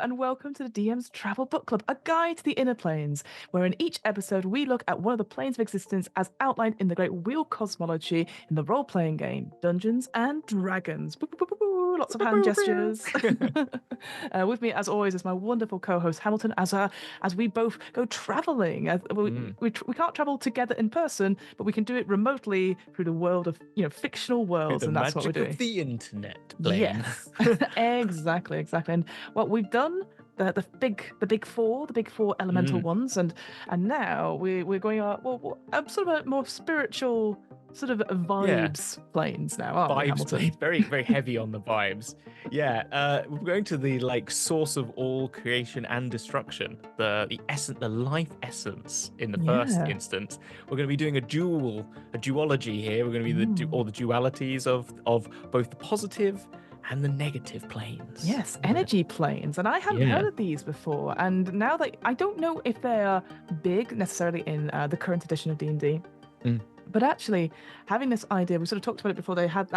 and welcome to the DM's Travel Book Club, a guide to the inner planes, where in each episode we look at one of the planes of existence as outlined in the great wheel cosmology in the role-playing game Dungeons and Dragons. Boo, boo, boo, boo, boo. Lots of hand gestures. With me, as always, is my wonderful co-host Hamilton, as we both go traveling. We can't travel together in person, but we can do it remotely through the world of fictional worlds, and that's what we're doing. The magic of the internet. Blaine. Yes, exactly. And what we've done, the big four elemental ones, and now we're going sort of a more spiritual sort of vibes planes now, aren't we, Hamilton? Vibes, very, very heavy on the vibes. Yeah, we're going to the source of all creation and destruction, the essence, the life essence in the first instance. We're going to be doing a duology here. We're going to be all the dualities of both the positive and the negative planes. Yes, energy planes. And I hadn't heard of these before. And now that I don't know if they are big necessarily in the current edition of D&D. But actually, having this idea, we sort of talked about it before.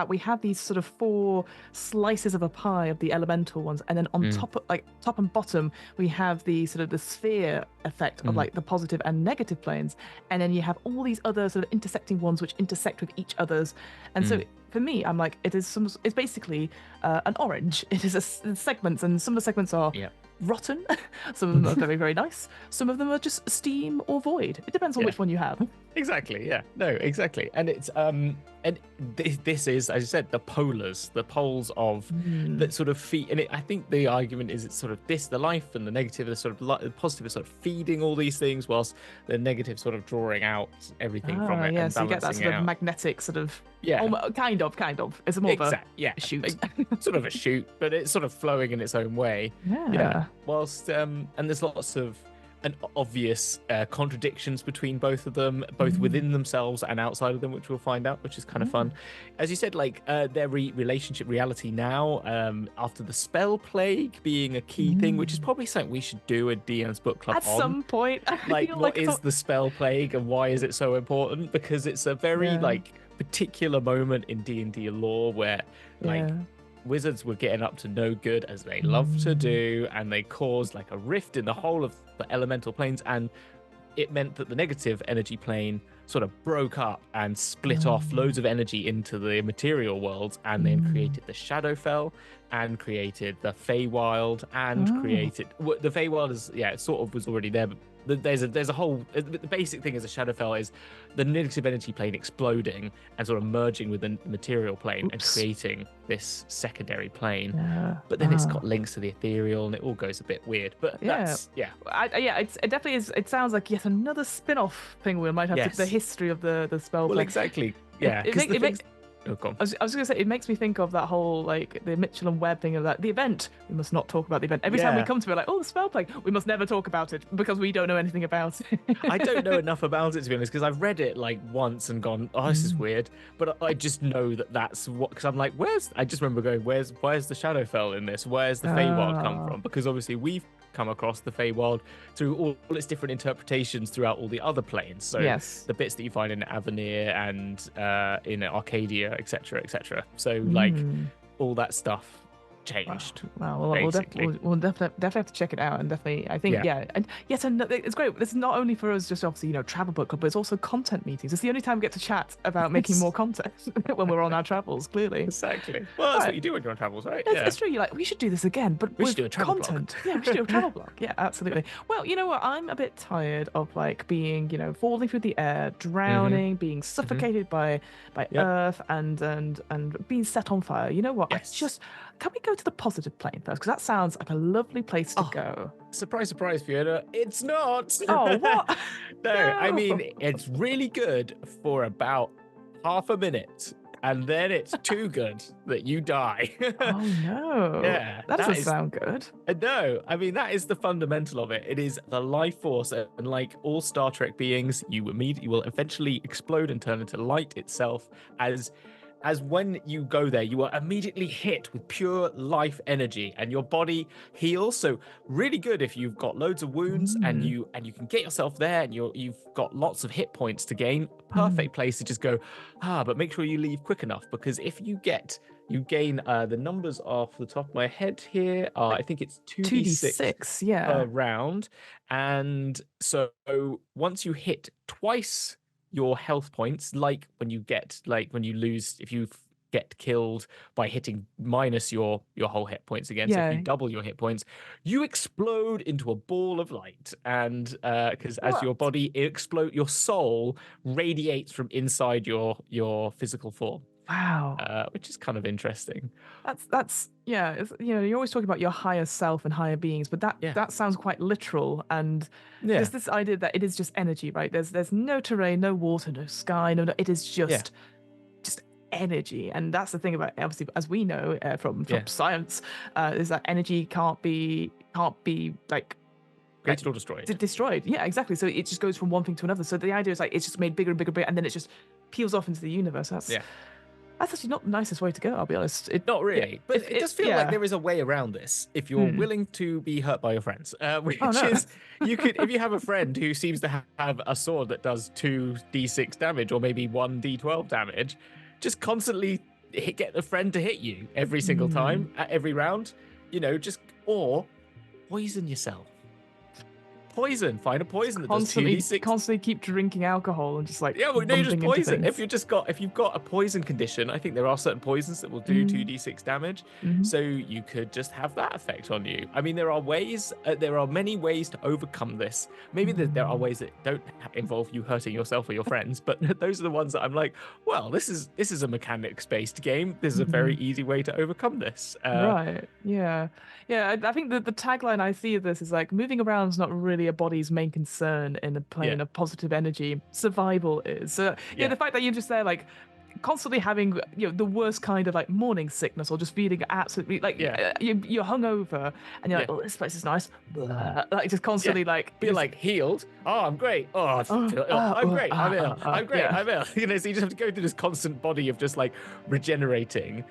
We had these sort of 4 slices of a pie of the elemental ones, and then on top and bottom, we have the sort of the sphere effect of the positive and negative planes, and then you have all these other sort of intersecting ones which intersect with each others. And so for me, I'm like, it's basically an orange. It is segments, and some of the segments are rotten. Some of them are very, very nice. Some of them are just steam or void. It depends on which one you have. Exactly. Yeah. No. Exactly. And it's and this is, as you said, the polars, the poles of that sort of feed. And I think the argument is it's sort of the life and the negative, the sort of the positive is sort of feeding all these things, whilst the negative sort of drawing out everything from it. Yeah. So you get that sort of magnetic sort of. Yeah. Kind of. It's more of a shoot. Sort of a shoot, but it's sort of flowing in its own way. Yeah. Whilst and there's lots of obvious contradictions between both of them, both within themselves and outside of them, which we'll find out, which is kind of fun. As you said, their relationship reality now, after the spell plague being a key thing, which is probably something we should do a DM's book club at some point. What is the spell plague and why is it so important? Because it's a very particular moment in D&D lore where wizards were getting up to no good, as they love to do, and they caused a rift in the whole of the elemental planes, and it meant that the negative energy plane sort of broke up and split off loads of energy into the material worlds, and then created the Shadowfell and created the Feywild and created the Feywild is it sort of was already there, but there's a whole, the basic thing is a Shadowfell is the negative energy plane exploding and sort of merging with the material plane and creating this secondary plane. But then it's got links to the ethereal and it all goes a bit weird. But it definitely is. It sounds like yet another spin-off thing we might have to the history of the spell. Well, exactly. Yeah. It makes I was going to say, it makes me think of that whole, the Mitchell and Webb thing of the event. We must not talk about the event. Every time we come to it, the spell plague, we must never talk about it because we don't know anything about it. I don't know enough about it, to be honest, because I've read it, once and gone, oh, this is weird. But I just know that's what, because I'm like, I just remember going, where's the Shadowfell in this? Where's the Feywild come from? Because obviously we've come across the Feywild through all its different interpretations throughout all the other planes. So the bits that you find in Avenir and in Arcadia, etc. So all that stuff changed. Wow. We'll definitely have to check it out, and definitely, I think, and yet another, it's great. It's not only for us, just obviously, travel book club, but it's also content meetings. It's the only time we get to chat about making more content when we're on our travels. Clearly, exactly. Well, that's what you do when you're on travels, right? It's true. You're like, we should do this again, but we should do a travel content. blog. Yeah, we should do a travel blog. Yeah, absolutely. Well, you know what? I'm a bit tired of being, falling through the air, drowning, being suffocated by earth, and being set on fire. You know what? Yes. Can we go to the positive plane first? Because that sounds like a lovely place to go. Surprise, Fiona. It's not. Oh, what? No, I mean, it's really good for about half a minute. And then it's too good that you die. Oh, no. Yeah. That doesn't sound good. No, I mean, that is the fundamental of it. It is the life force. And like all Star Trek beings, you will eventually explode and turn into light itself as when you go there, you are immediately hit with pure life energy and your body heals. So really good if you've got loads of wounds and you can get yourself there and you've got lots of hit points to gain. Perfect place to just go, but make sure you leave quick enough, because if you get you gain the numbers off the top of my head here. I think it's 2d6 per round. And so once you hit twice your health points, like when you lose, if you get killed by hitting minus your whole hit points again. So if you double your hit points, you explode into a ball of light. And because as your body your soul radiates from inside your physical form. Wow. Which is kind of interesting. That's it's, you're always talking about your higher self and higher beings, but that sounds quite literal. And there's this idea that it is just energy, right? There's no terrain, no water, no sky, no, it is just energy. And that's the thing about, obviously, as we know from science, is that energy can't be like created or destroyed. Destroyed. Yeah, exactly. So it just goes from one thing to another. So the idea is like it's just made bigger and bigger and bigger, and then it just peels off into the universe. That's actually not the nicest way to go, I'll be honest. Not really. But it does feel like there is a way around this if you're willing to be hurt by your friends. Is you could, if you have a friend who seems to have a sword that does 2d6 damage or maybe 1d12 damage, just constantly get the friend to hit you every single time at every round. Or poison yourself. Find a poison that does 2d6. Constantly keep drinking alcohol and just like just poison. If you've got a poison condition, I think there are certain poisons that will do 2d6 damage. So you could just have that effect on you. I mean, there are ways. There are many ways to overcome this. Maybe there are ways that don't involve you hurting yourself or your friends, but those are the ones that I'm like, well, this is a mechanics-based game. This is a very easy way to overcome this. Right. Yeah. I think the tagline I see of this is like, moving around is not really a body's main concern in a plane of positive energy. Survival is. The fact that you're just there like constantly having the worst kind of like morning sickness or just feeling absolutely like you're hungover and you're like, oh, this place is nice, like just constantly like healed. Oh, I'm great. I'm great. I'm ill. I'm great. I'm ill. So you just have to go through this constant body of just like regenerating,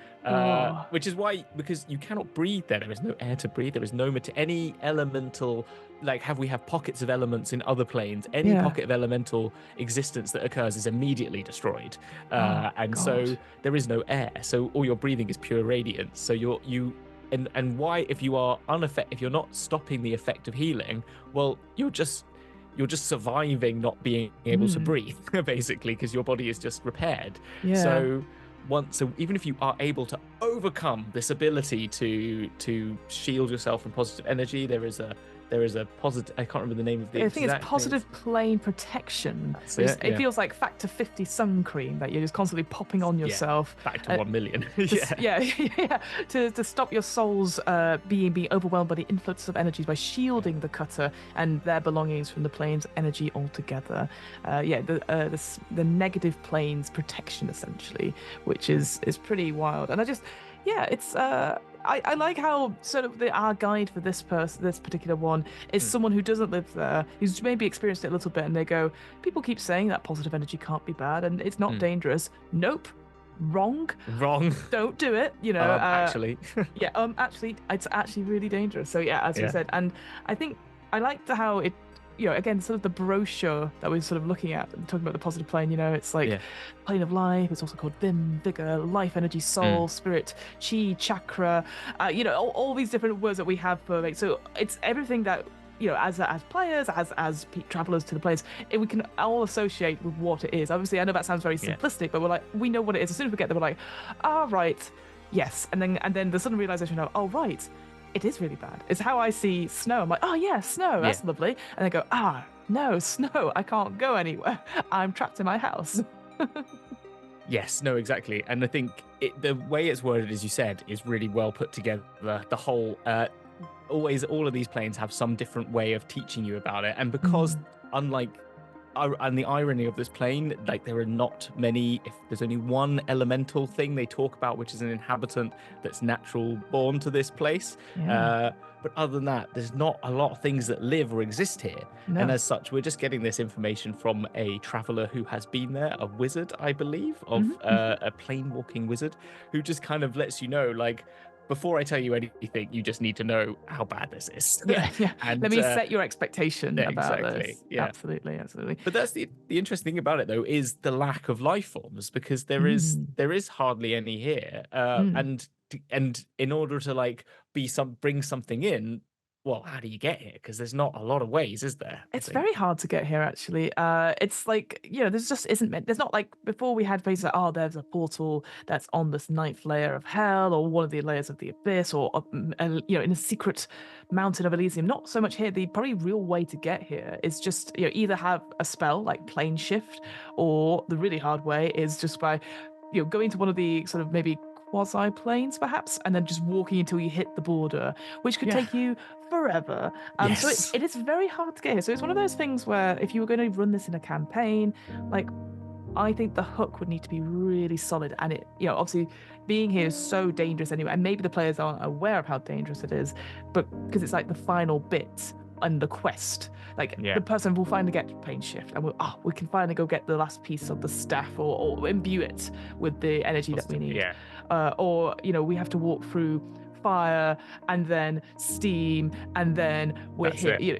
which is why, because you cannot breathe there is no air to breathe. There is no any elemental, like we have pockets of elements in other planes. Any pocket of elemental existence that occurs is immediately destroyed. So there is no air. So all your breathing is pure radiance. So and why, if you're not stopping the effect of healing, well, you're just surviving not being able to breathe, basically, because your body is just repaired. So even if you are able to overcome this ability to shield yourself from positive energy, there is a positive, I can't remember the name of the I think it's positive plane protection. It feels like factor 50 sun cream that you're just constantly popping on yourself. Factor 1 million. To stop your souls being overwhelmed by the influx of energies by shielding the cutter and their belongings from the plane's energy altogether. The negative plane's protection, essentially, which is pretty wild. And it's I like how sort of our guide for this particular one is someone who doesn't live there, who's maybe experienced it a little bit, and they go, people keep saying that positive energy can't be bad and it's not dangerous. Nope. Wrong. Don't do it. Actually. Actually, it's actually really dangerous. So as you said, and I think I liked how it, again, sort of the brochure that we're sort of looking at, talking about the positive plane, it's like plane of life. It's also called vim, vigor, life, energy, soul, spirit, chi, chakra, all these different words that we have for like, so it's everything that, as players, as travelers to the place, we can all associate with what it is. Obviously, I know that sounds very simplistic, but we're like, we know what it is. As soon as we get there, we're like, right, yes. And then the sudden realization of, oh, right, it is really bad. It's how I see snow. I'm like, oh yeah, snow, that's lovely. And I go, no, snow, I can't go anywhere. I'm trapped in my house. Yes, no, exactly. And I think the way it's worded, as you said, is really well put together. The whole, all of these planes have some different way of teaching you about it. And because and the irony of this plane, like there are not many, if there's only one elemental thing they talk about, which is an inhabitant that's natural born to this place. But other than that, there's not a lot of things that live or exist here. No. And as such, we're just getting this information from a traveler who has been there, a wizard, I believe, a plane walking wizard, who just kind of lets you know, like, before I tell you anything, you just need to know how bad this is. Yeah. And, let me set your expectation about this. Yeah. Absolutely. But that's the interesting thing about it, though, is the lack of life forms, because there is hardly any here, and in order to like bring something in, well, how do you get here? Because there's not a lot of ways, is there? It's very hard to get here, actually. It's like, there's just isn't. There's not like before we had phases like, oh, there's a portal that's on this 9th layer of hell, or one of the layers of the abyss, or in a secret mountain of Elysium. Not so much here. The probably real way to get here is just either have a spell like plane shift, or the really hard way is just by going to one of the sort of maybe quasi planes perhaps, and then just walking until you hit the border, which could take you forever. So it is very hard to get here. So it's one of those things where if you were going to run this in a campaign, like, I think the hook would need to be really solid, and it obviously being here is so dangerous anyway, and maybe the players aren't aware of how dangerous it is, but because it's like the final bit and the quest, like the person will finally get plane shift, and we can finally go get the last piece of the staff, or imbue it with the energy that we need, or we have to walk through fire and then steam, and then we're here,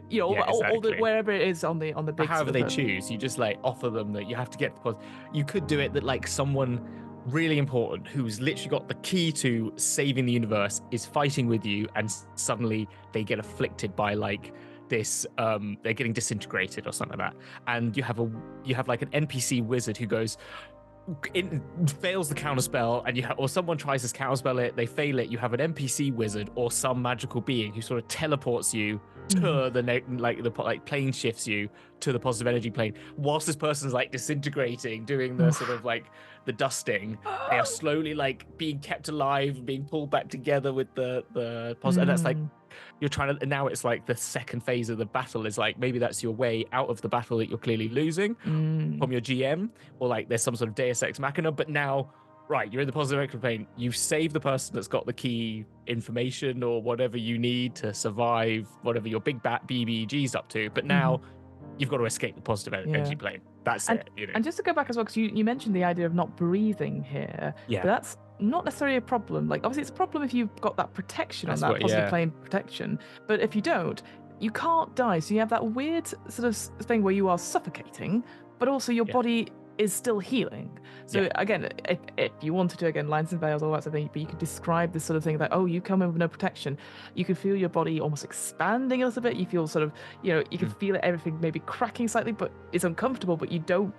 wherever it is on the big, however they choose, you just like offer them that you have to get the pod. You could do it that like someone really important who's literally got the key to saving the universe is fighting with you, and suddenly they get afflicted by like this, they're getting disintegrated or something like that, and you have like an NPC wizard who goes, it fails the counterspell, and or someone tries to counterspell it, they fail it. You have an NPC wizard or some magical being who sort of teleports you to the plane shifts you to the positive energy plane, whilst this person's like disintegrating, doing the sort of like the dusting. They are slowly like being kept alive, being pulled back together with the positive, and that's like you're trying to. Now it's like the second phase of the battle is like maybe that's your way out of the battle that you're clearly losing from your GM, or like there's some sort of Deus Ex Machina. But now, right, you're in the positive energy plane. You've saved the person that's got the key information or whatever you need to survive whatever your big bat BBG's up to. But now you've got to escape the positive energy plane. That's it. And just to go back as well, because you mentioned the idea of not breathing here. But that's not necessarily a problem. Like, obviously, it's a problem if you've got that protection on that positive plane protection. But if you don't, you can't die. So you have that weird sort of thing where you are suffocating, but also your body is still healing. So again, if you wanted to, again, lines and veils, all that sort of thing, but you could describe this sort of thing that, you come in with no protection. You could feel your body almost expanding a little bit. You feel sort of, you can feel it, everything maybe cracking slightly, but it's uncomfortable, but you're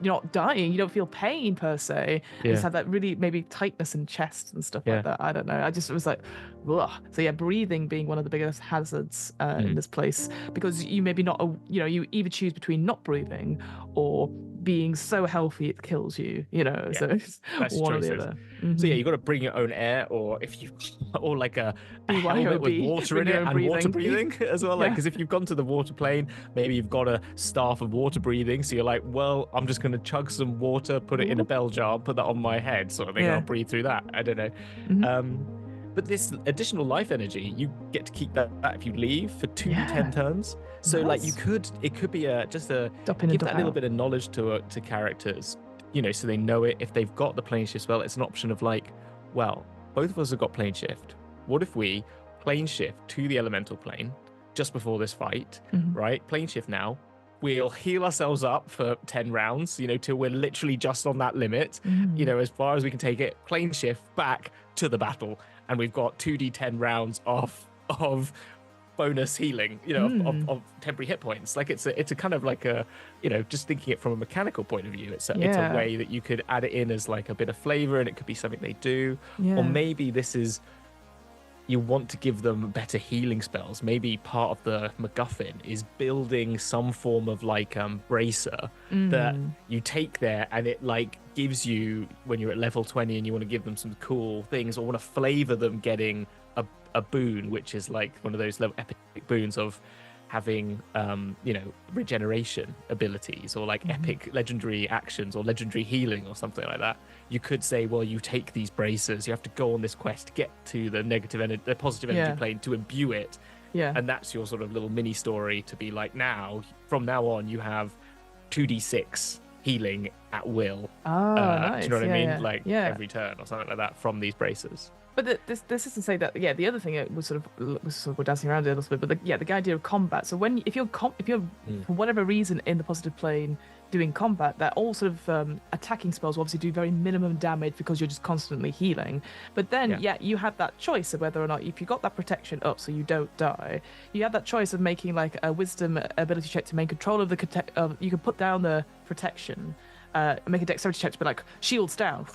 not dying. You don't feel pain per se. You just have that really maybe tightness in chest and stuff like that. I don't know. I just was like, ugh. So breathing being one of the biggest hazards in this place, because you maybe not, you either choose between not breathing or being so healthy it kills you, so it's one or the other. So you got to bring your own air, or if you, or like a helmet with water in it and water breathing as well. Like, because if you've gone to the water plane, maybe you've got a staff of water breathing. So you're like, well, I'm just going to chug some water, put it in a bell jar, put that on my head, sort of thing. I'll breathe through that. I don't know. But this additional life energy, you get to keep that if you leave for 2 to 10 turns. So like it could be give that little bit of knowledge to characters, so they know it. If they've got the plane shift spell, it's an option of like, well, both of us have got plane shift. What if we plane shift to the elemental plane just before this fight, right? Plane shift now. We'll heal ourselves up for 10 rounds, till we're literally just on that limit, as far as we can take it. Plane shift back to the battle, and we've got 2d10 rounds of bonus healing, of temporary hit points. Like it's a kind of like a, just thinking it from a mechanical point of view, it's a way that you could add it in as like a bit of flavor, and it could be something they do. Or maybe this is, you want to give them better healing spells. Maybe part of the MacGuffin is building some form of like bracer that you take there, and it like gives you, when you're at level 20 and you want to give them some cool things, or want to flavor them getting a boon, which is like one of those epic boons of having regeneration abilities, or like epic legendary actions, or legendary healing, or something like that. You could say, well, you take these bracers, you have to go on this quest to get to the positive energy plane to imbue it, and that's your sort of little mini story to be like, from now on you have 2d6 healing at will. Oh, nice. Do you know what I mean? Yeah. Like every turn or something like that from these braces. But this is to say that the other thing was sort of we're dancing around it a little bit, but the idea of combat. So if you're for whatever reason in the positive plane doing combat, that all sort of attacking spells will obviously do very minimum damage because you're just constantly healing. But then you have that choice of whether or not, if you got that protection up so you don't die, you have that choice of making like a wisdom ability check to maintain control of the you can put down the protection, make a dexterity check to be like shields down,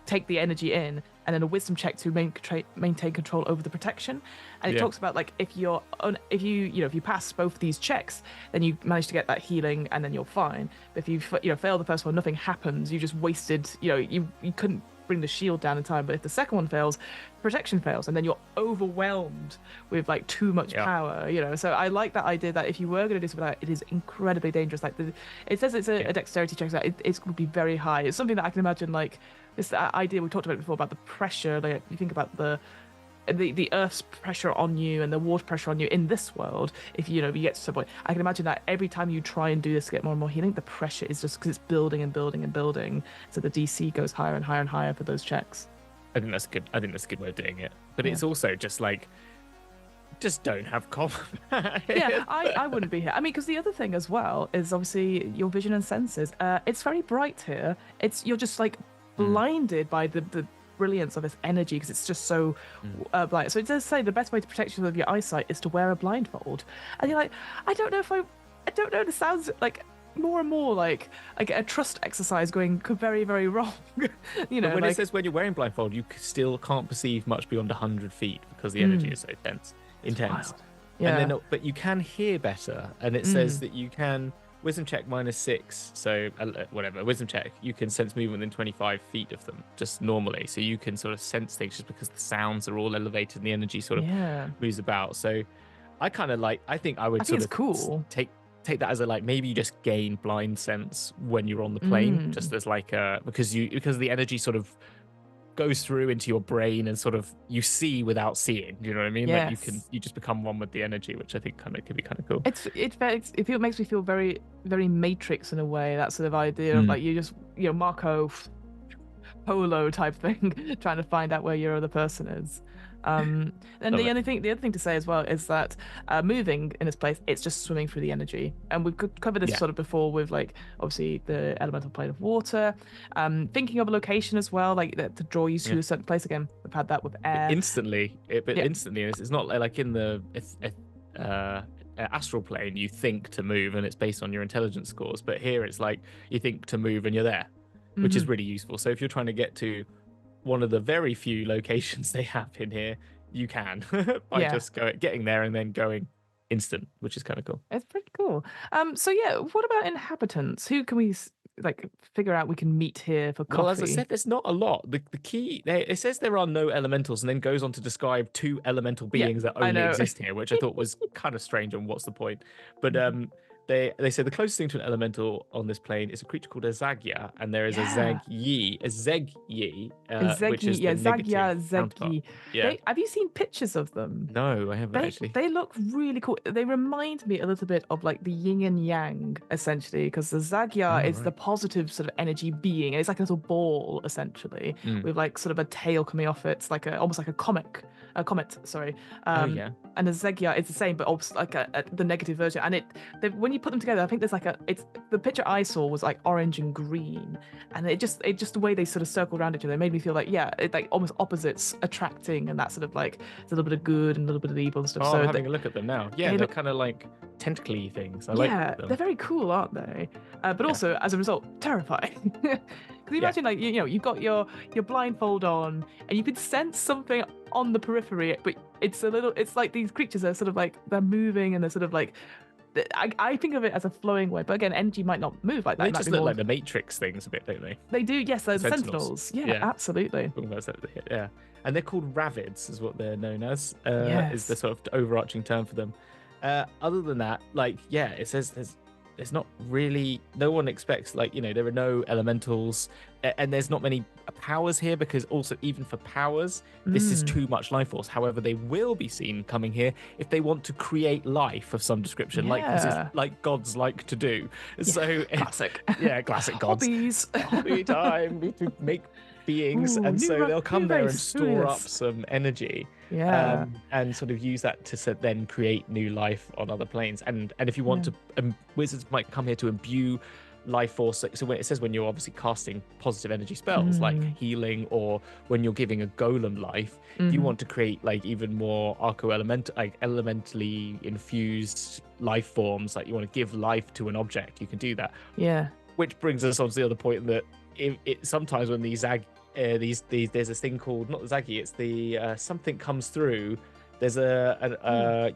take the energy in, and then a wisdom check to maintain control over the protection. And it talks about like if you pass both these checks, then you manage to get that healing and then you're fine. But if you fail the first one, nothing happens. You just wasted, you couldn't bring the shield down in time. But if the second one fails, protection fails, and then you're overwhelmed with like too much power. So I like that idea that if you were going to do something like that, it is incredibly dangerous. Like it says it's a dexterity check, so it's going to be very high. It's something that I can imagine, like this idea we talked about before about the pressure. Like you think about the earth's pressure on you and the water pressure on you in this world. If you get to some point, I can imagine that every time you try and do this to get more and more healing, the pressure is just because it's building and building and building, so the DC goes higher and higher and higher for those checks. I think that's good. I think that's a good way of doing it. But it's also just like, just don't have combat. I wouldn't be here. I mean, because the other thing as well is obviously your vision and senses. It's very bright here. You're just like blinded by the brilliance of its energy because it's just so bright. So it does say the best way to protect you of your eyesight is to wear a blindfold. And you're like, I don't know. This sounds like more and more like a trust exercise going very, very wrong. But when it says when you're wearing blindfold, you still can't perceive much beyond 100 feet because the energy is so intense. Yeah. And then, but you can hear better, and it says that you can wisdom check -6. So whatever wisdom check, you can sense movement within 25 feet of them just normally. So you can sort of sense things just because the sounds are all elevated and the energy sort of moves about. So I kind of like. I think I would sort of cool. Take that as a like maybe you just gain blind sense when you're on the plane, just as like because the energy sort of goes through into your brain and sort of you see without seeing. Do you know what I mean? Yes. Like you just become one with the energy, which I think kind of could be kind of cool. It makes me feel very, very Matrix in a way. That sort of idea of like you just Marco Polo type thing, trying to find out where your other person is. And the other thing to say as well is that moving in this place, it's just swimming through the energy, and we've covered this sort of before with like obviously the elemental plane of water, thinking of a location as well, like to draw you to a certain place. Again, we've had that with air instantly, instantly. It's not like in the astral plane you think to move and it's based on your intelligence scores, but here it's like you think to move and you're there, which is really useful. So if you're trying to get to one of the very few locations they have in here, you can by just getting there and then going instant, which is kind of cool. It's pretty cool. So what about inhabitants? Who can we like figure out we can meet here for coffee? Well, as I said, there's not a lot. The key, it says there are no elementals, and then goes on to describe 2 elemental beings that only exist here, which I thought was kind of strange. And what's the point? But they say the closest thing to an elemental on this plane is a creature called a Zagya, and there is a Zegyi, which is the Zagyi. Yeah. Have you seen pictures of them? No, I haven't actually. They look really cool. They remind me a little bit of like the yin and yang, essentially, because the Zagya is the positive sort of energy being, and it's like a little ball, essentially, with like sort of a tail coming off it. It's like almost like a comet. Sorry. And the Zegya is the same, but also like the negative version. And when you put them together, I think there's like the picture I saw was like orange and green, and it just the way they sort of circle around each other, it made me feel like it like almost opposites attracting, and that sort of like it's a little bit of good and a little bit of evil and stuff. I'm having a look at them now. Yeah, they're kind of like tentacly things. I like them. They're very cool, aren't they? But also as a result, terrifying. Can you imagine, like, you've got your blindfold on and you can sense something on the periphery, but it's like these creatures are sort of like they're moving and they're sort of like I think of it as a flowing way, but again, energy might not move like that. They just look like the Matrix things a bit, don't they? They do, yes. They're the Sentinels. Yeah, absolutely. Yeah, and they're called Ravids, is what they're known as. Is the sort of overarching term for them. Other than that, it says there's not really, no one expects, like, there are no elementals, and there's not many powers here, because also even for powers, this is too much life force. However, they will be seen coming here if they want to create life of some description, like gods like to do. So classic. Classic gods. Hobbies. Hobby time. We to make beings. And so they'll come there and store up some energy. Yeah. And sort of use that to then create new life on other planes. And if you want to, wizards might come here to imbue life force. So when it says, when you're obviously casting positive energy spells like healing, or when you're giving a golem life, if you want to create like even more elementally infused life forms, like you want to give life to an object, you can do that. Yeah. Which brings us on to the other point that it sometimes when these there's this thing called, not the Zaggy, it's the something comes through. There's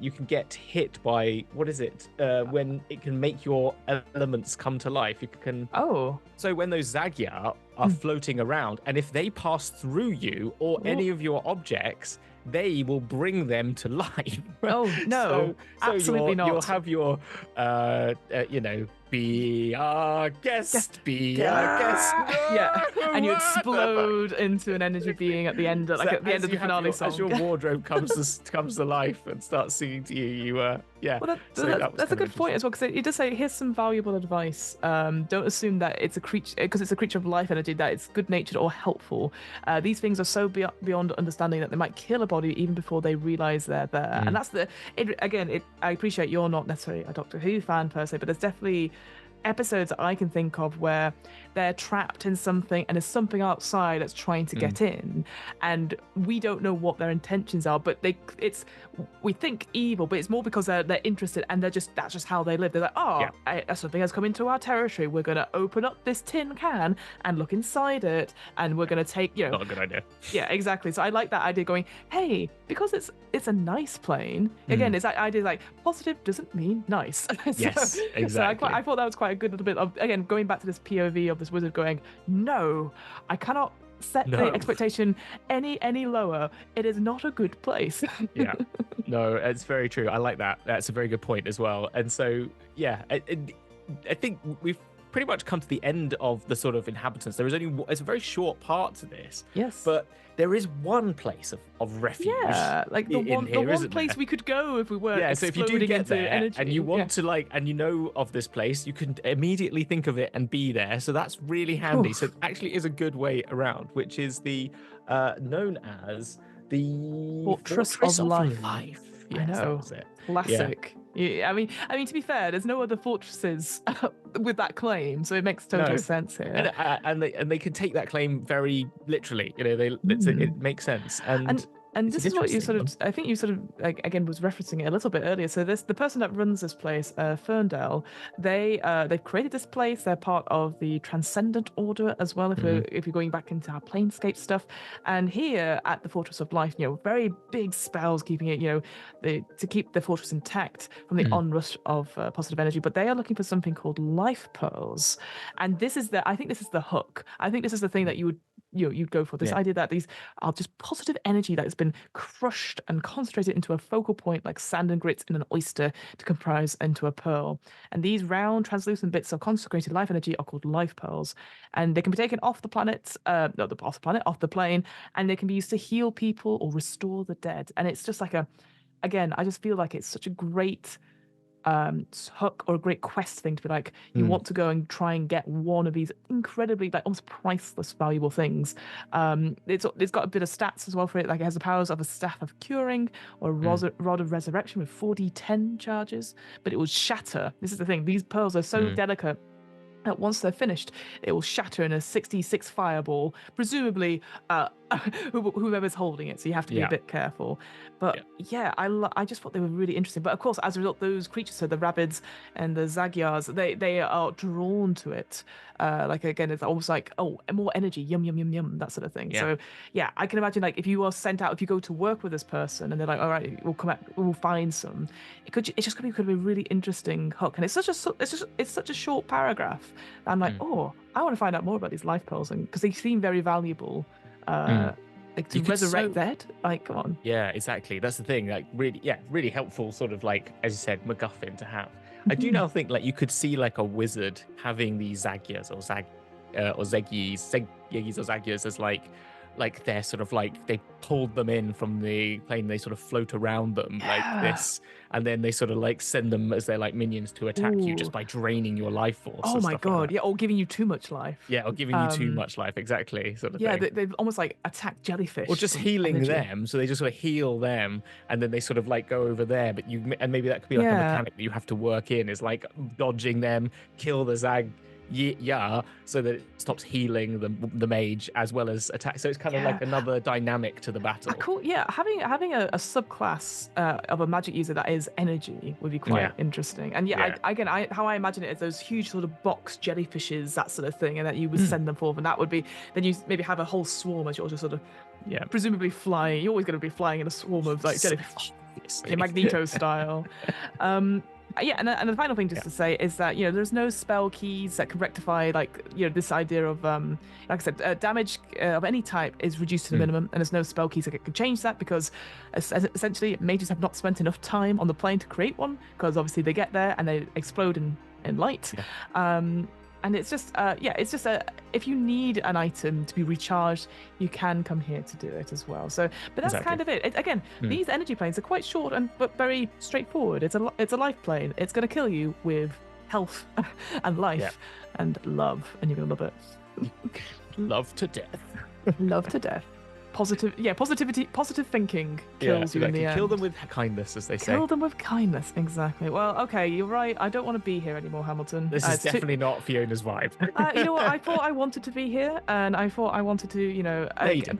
you can get hit by, what is it? When it can make your elements come to life. You can. Oh. So when those Zagya are floating around, and if they pass through you or any of your objects, they will bring them to life. Oh no! So absolutely not. You'll have your, be our guest, be our guest. Yeah, and you explode into an energy being at the end, at the end of the finale song. As your wardrobe comes to life and starts singing to you, Well, that's a good point as well, because it does say, here's some valuable advice. Don't assume that it's a creature, because it's a creature of life energy, that it's good-natured or helpful. These things are so beyond understanding that they might kill a body even before they realize they're there. And that's I appreciate you're not necessarily a Doctor Who fan per se, but there's definitely episodes that I can think of where they're trapped in something and there's something outside that's trying to get in, and we don't know what their intentions are, but we think evil, but it's more because they're interested, and that's just how they live. They're like, something has come into our territory, we're going to open up this tin can and look inside it, and we're going to take, not a good idea. Yeah, exactly. So I like that idea, going, hey, because it's a nice plane, again, it's that idea, like, positive doesn't mean nice. Yes, exactly. So I thought that was quite a good little bit of, again, going back to this POV of this wizard going, no, I cannot set the expectation any lower. It is not a good place. Yeah, no, it's very true. I like that. That's a very good point as well. And so, yeah, I think we've pretty much come to the end of the sort of inhabitants. It's a very short part to this. Yes. But there is one place of refuge. Yeah, like the one place we could go if we were. Yeah, so if you do get there energy, and you want to and you know of this place, you can immediately think of it and be there. So that's really handy. So it actually is a good way around, which is the known as the Fortress of Life. Yes, I know. That was it. Classic. Yeah, I mean, to be fair, there's no other fortresses with that claim, so it makes total sense here. And they can take that claim very literally. It makes sense. And this is what you sort of, I think you sort of, like, again, was referencing it a little bit earlier. So the person that runs this place, Ferndale, they've created this place. They're part of the Transcendent Order as well, if you're going back into our Planescape stuff. And here at the Fortress of Life, very big spells keeping it, to keep the fortress intact from the onrush of positive energy. But they are looking for something called life pearls. And I think this is the hook. I think this is the thing that you'd go for, this idea that these are just positive energy that has been crushed and concentrated into a focal point like sand and grits in an oyster to comprise into a pearl. And these round translucent bits of consecrated life energy are called life pearls, and they can be taken off the plane, and they can be used to heal people or restore the dead. And it's just like I just feel like it's such a great hook or a great quest thing to be like, you want to go and try and get one of these incredibly, like, almost priceless valuable things. It's got a bit of stats as well for it, like it has the powers of a staff of curing or a rod of resurrection with 4d10 charges, but it will shatter. This is the thing, these pearls are so delicate that once they're finished, it will shatter in a 66 fireball, presumably whoever's holding it. So you have to be a bit careful. But I just thought they were really interesting. But of course, as a result, those creatures, so the rabbits and the zagyars, they are drawn to it. Like, again, it's almost like, oh, more energy, yum, yum, yum, yum, that sort of thing. Yeah. So yeah, I can imagine, like, if you are sent out, if you go to work with this person and they're like, all right, we'll come out, we'll find some. It's just could be a really interesting hook. And it's such a short paragraph. I'm like, oh, I want to find out more about these life pearls, and because they seem very valuable. Like, to resurrect dead, like, come on. Yeah, exactly. That's the thing. Like, really helpful, sort of like, as you said, MacGuffin to have. I do now think like you could see like a wizard having these Zagyas or Zeggis or Zagyas as like they're sort of like they pulled them in from the plane, they sort of float around them like this, and then they sort of like send them as their like minions to attack you just by draining your life force. Oh or my stuff god, like that. yeah, or giving you too much life. Yeah, or giving you too much life, exactly, sort of yeah, thing. they've almost like attacked jellyfish. Or just healing them, so they just sort of heal them, and then they sort of like go over there. But maybe that could be like a mechanic that you have to work in, is like dodging them, kill the Zag. So that it stops healing the mage as well as attack. So it's kind of like another dynamic to the battle. Cool. Yeah, having a subclass of a magic user that is energy would be quite interesting. And how I imagine it is those huge sort of box jellyfishes, that sort of thing, and that you would send them forth, and that would be then you maybe have a whole swarm as you're just sort of presumably flying. You're always going to be flying in a swarm of like jellyfish, Magneto style. And the final thing just to say is that there's no spell keys that can rectify this idea of like I said, damage of any type is reduced to the minimum, and there's no spell keys that can change that, because essentially mages have not spent enough time on the plane to create one, because obviously they get there and they explode in light. And it's just if you need an item to be recharged, you can come here to do it as well. So, but that's kind of it. Again, these energy planes are quite short but very straightforward. It's a life plane. It's going to kill you with health and life and love, and you're going to love it. Love to death. Love to death. Positive thinking kills you in the end. Kill them with kindness, as they say. Kill them with kindness, exactly. Well, okay, you're right. I don't want to be here anymore, Hamilton. This is definitely not Fiona's vibe. You know what? I thought I wanted to be here, and I thought I wanted to,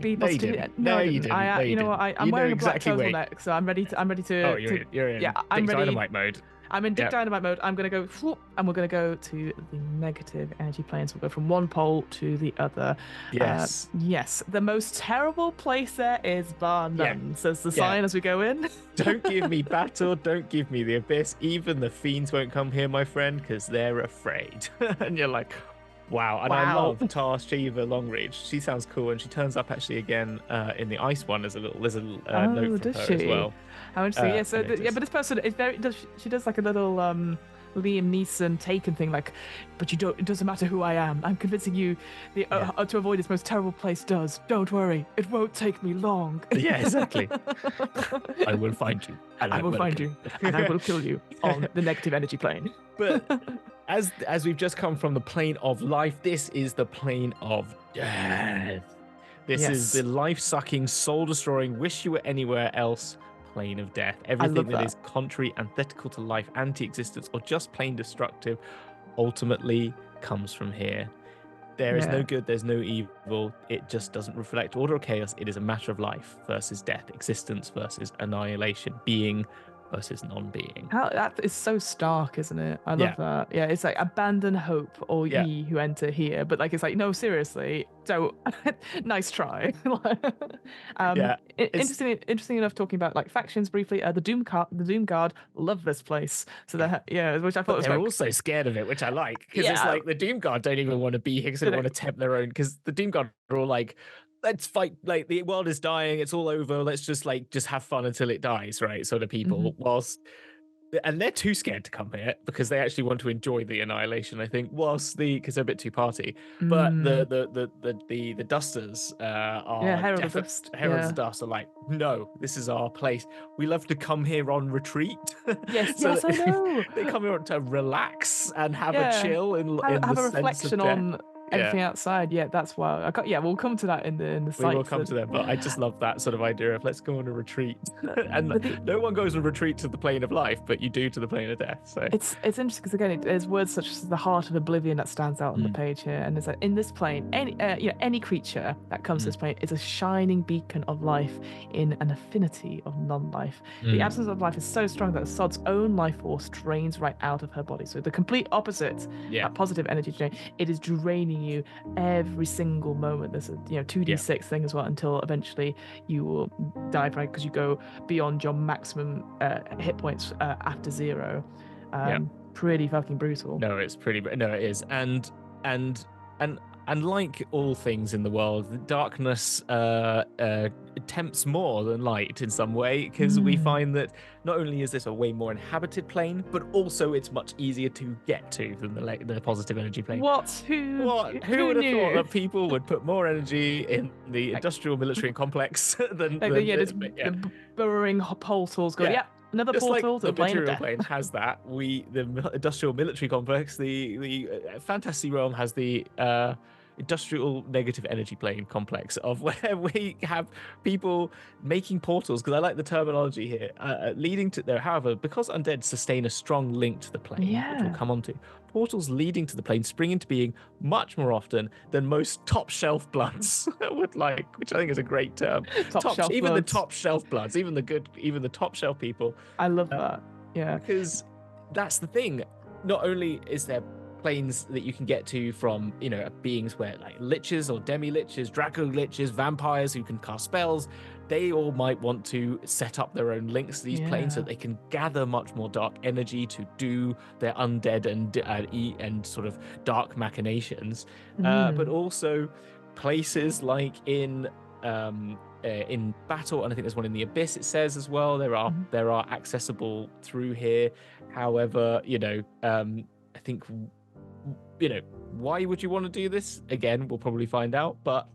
be positive. No, you didn't. You know what? I'm wearing a black turtleneck, so I'm ready to. Oh, you're in. I'm ready. Dynamite mode. I'm in Dick Dynamite mode. I'm going to go, and we're going to go to the negative energy planes. We'll go from one pole to the other. Yes. Yes. The most terrible place there is bar none, says the sign as we go in. Don't give me battle. Don't give me the abyss. Even the fiends won't come here, my friend, because they're afraid. And you're like, wow. And I love Tar Shiva Longreach. She sounds cool. And she turns up actually again in the ice one as a little note from her as well. How interesting. But this person is she does like a little Liam Neeson Taken thing, like, but it doesn't matter who I am. I'm convincing you to avoid this most terrible place does. Don't worry, it won't take me long. Yeah, exactly. I will find you. And I will find you. And I will kill you on the negative energy plane. But as we've just come from the plane of life, this is the plane of death. This is the life-sucking, soul-destroying, wish you were anywhere else plane of death. Everything that is contrary, antithetical to life, anti-existence, or just plain destructive ultimately comes from here. There is no good, there's no evil. It just doesn't reflect order or chaos. It is a matter of life versus death, existence versus annihilation, being versus non-being. That is so stark, isn't it? I love that. Yeah, it's like abandon hope, or ye who enter here. But like, it's like, no, seriously, don't. Nice try. Interesting enough, talking about like factions briefly. The Doom Guard love this place. So which I thought was they're also scared of it, which I like, because it's like the Doom Guard don't even want to be here because they don't want to tempt their own. Because the Doom Guard are all like, let's fight, like the world is dying, it's all over, let's just have fun until it dies, right? Sort of people. And they're too scared to come here because they actually want to enjoy the annihilation, I think, because they're a bit too party. But the Dusters are Heralds of Dust are like, no, this is our place. We love to come here on retreat. Yes, I know. They come here to relax and have a chill in have the a reflection on everything outside. That's why we'll come to that in the site. We will come to that, but I just love that sort of idea of let's go on a retreat. And no one goes on a retreat to the plane of life, but you do to the plane of death. So it's interesting because again, there's words such as the heart of oblivion that stands out on the page here, and it's like, in this plane, any creature that comes to this plane is a shining beacon of life in an affinity of non-life. The absence of life is so strong that the sod's own life force drains right out of her body. So the complete opposite, that positive energy drain, it is draining you every single moment. There's a 2d6 thing as well, until eventually you will die, right? Because you go beyond your maximum hit points after 0. Pretty fucking brutal. No, it's pretty. No, it is, and And like all things in the world, darkness tempts more than light in some way, because we find that not only is this a way more inhabited plane, but also it's much easier to get to than the positive energy plane. Who would have knew? thought that people would put more energy in the industrial military complex than the burrowing portals go, another just portal like to the the plane material of death. plane has that. The industrial military complex, the fantasy realm has the industrial negative energy plane complex of where we have people making portals, because I like the terminology here, leading to there. However, because undead sustain a strong link to the plane, which we'll come on to, portals leading to the plane spring into being much more often than most top shelf bloods would like, which I think is a great term. Even the top shelf bloods, even the top shelf people. I love that. Yeah. Because that's the thing. Not only is there planes that you can get to from, beings where like liches or demi-liches, draco-liches, vampires who can cast spells, they all might want to set up their own links to these planes so that they can gather much more dark energy to do their undead and sort of dark machinations. But also places like in battle, and I think there's one in the Abyss, it says as well, there are accessible through here. However, I think, why would you want to do this? Again, we'll probably find out, but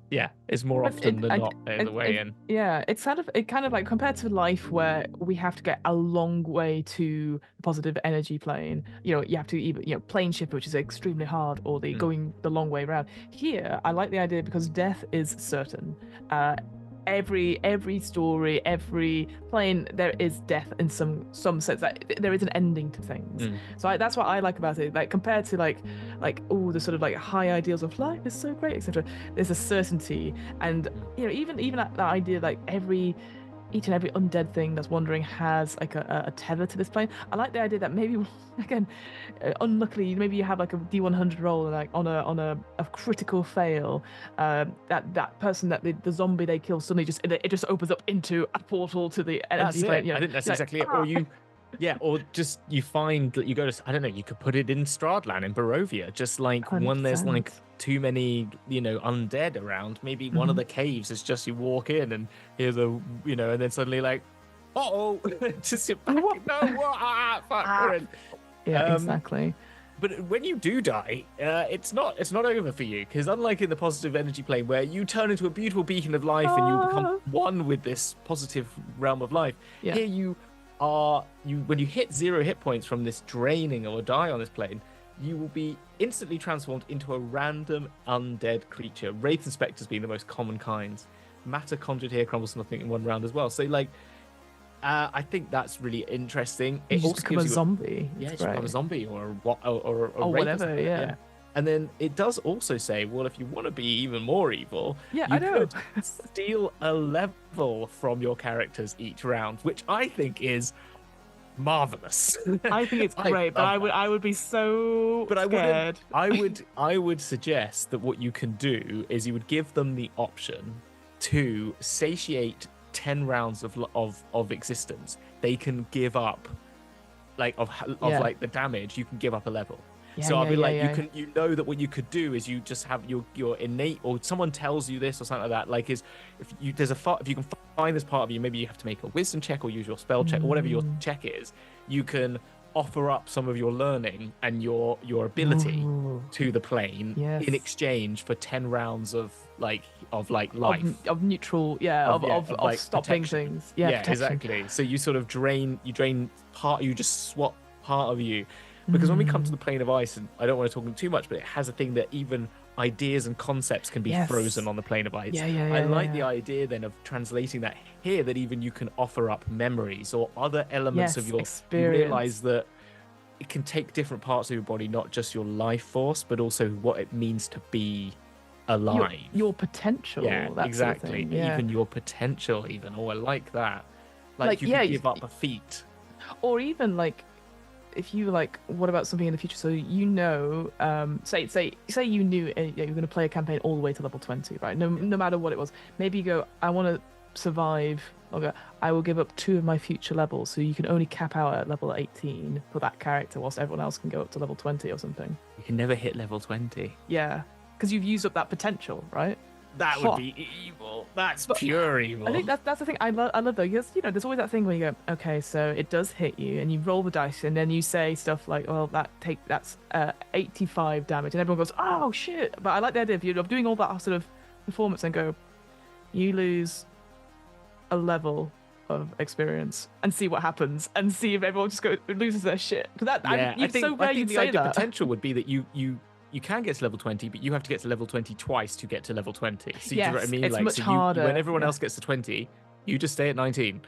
it's more often than not the way in. Yeah, it's kind of like compared to life, where we have to get a long way to the positive energy plane. You have to either plane shift, which is extremely hard, or going the long way around. Here, I like the idea because death is certain. Every story, every plane, there is death in some sense. That there is an ending to things. So that's what I like about it. Like compared to like the sort of like high ideals of life is so great, etc. There's a certainty, and even that idea, like each and every undead thing that's wandering has like a tether to this plane. I like the idea that maybe, again, unluckily, maybe you have like a D100 roll, and like on a critical fail, that person, that the zombie they kill, suddenly it just opens up into a portal to the energy plane. I think that's exactly it. Or or just you find that you go to, I don't know, you could put it in Stradland in Barovia, just like 100%. When there's like too many, undead around, maybe one of the caves is just you walk in and here's and then suddenly like, just sit back. Exactly. But when you do die, it's not over for you, because unlike in the positive energy plane where you turn into a beautiful beacon of life and you become one with this positive realm of life, here when you hit 0 hit points from this draining or die on this plane, you will be instantly transformed into a random undead creature. Wraith and specters being the most common kinds. Matter conjured here crumbles to nothing in 1 round as well. So I think that's really interesting. It also become a zombie. Yeah, just become a zombie or whatever. Yeah. And then it does also say, well, if you want to be even more evil, you could steal a level from your characters each round, which I think is marvelous. I think it's great, but I would be so scared. I would suggest that what you can do is you would give them the option to satiate 10 rounds of existence. They can give up like like the damage. You can give up a level. I'll be like, you know that what you could do is you just have your innate, or someone tells you this or something like that. Like if you can find this part of you, maybe you have to make a wisdom check or use your spell check or whatever your check is. You can offer up some of your learning and your ability to the plane in exchange for 10 rounds of life of neutral of stopping protection. things. Exactly. So you sort of drain part, you just swap part of you. Because when we come to the plane of ice, and I don't want to talk too much, but it has a thing that even ideas and concepts can be frozen on the plane of ice. I like the idea then of translating that here, that even you can offer up memories or other elements of your experience. You realize that it can take different parts of your body, not just your life force, but also what it means to be alive. Your potential. Yeah, exactly. Sort of thing. Yeah. Even your potential, even. Oh, I like that. Like you can give up a feat. Or even like, if you what about something in the future? So say you knew you're going to play a campaign all the way to level 20, right? No matter what it was. Maybe you go, I want to survive. Okay, I will give up 2 of my future levels, so you can only cap out at level 18 for that character, whilst everyone else can go up to level 20 or something. You can never hit level 20. Yeah. because you've used up that potential, right? That would be evil. That's pure evil. I think that's the thing I love though, because there's always that thing where you go, okay, so it does hit you, and you roll the dice, and then you say stuff like, well, that's 85 damage, and everyone goes, oh shit. But I like the idea of doing all that sort of performance and go, you lose a level of experience and see what happens, and see if everyone just loses their shit. Because I think the idea potential would be that you can get to level 20, but you have to get to level 20 twice to get to level 20. So you know what I mean? It's much harder. When everyone else gets to 20, you just stay at 19.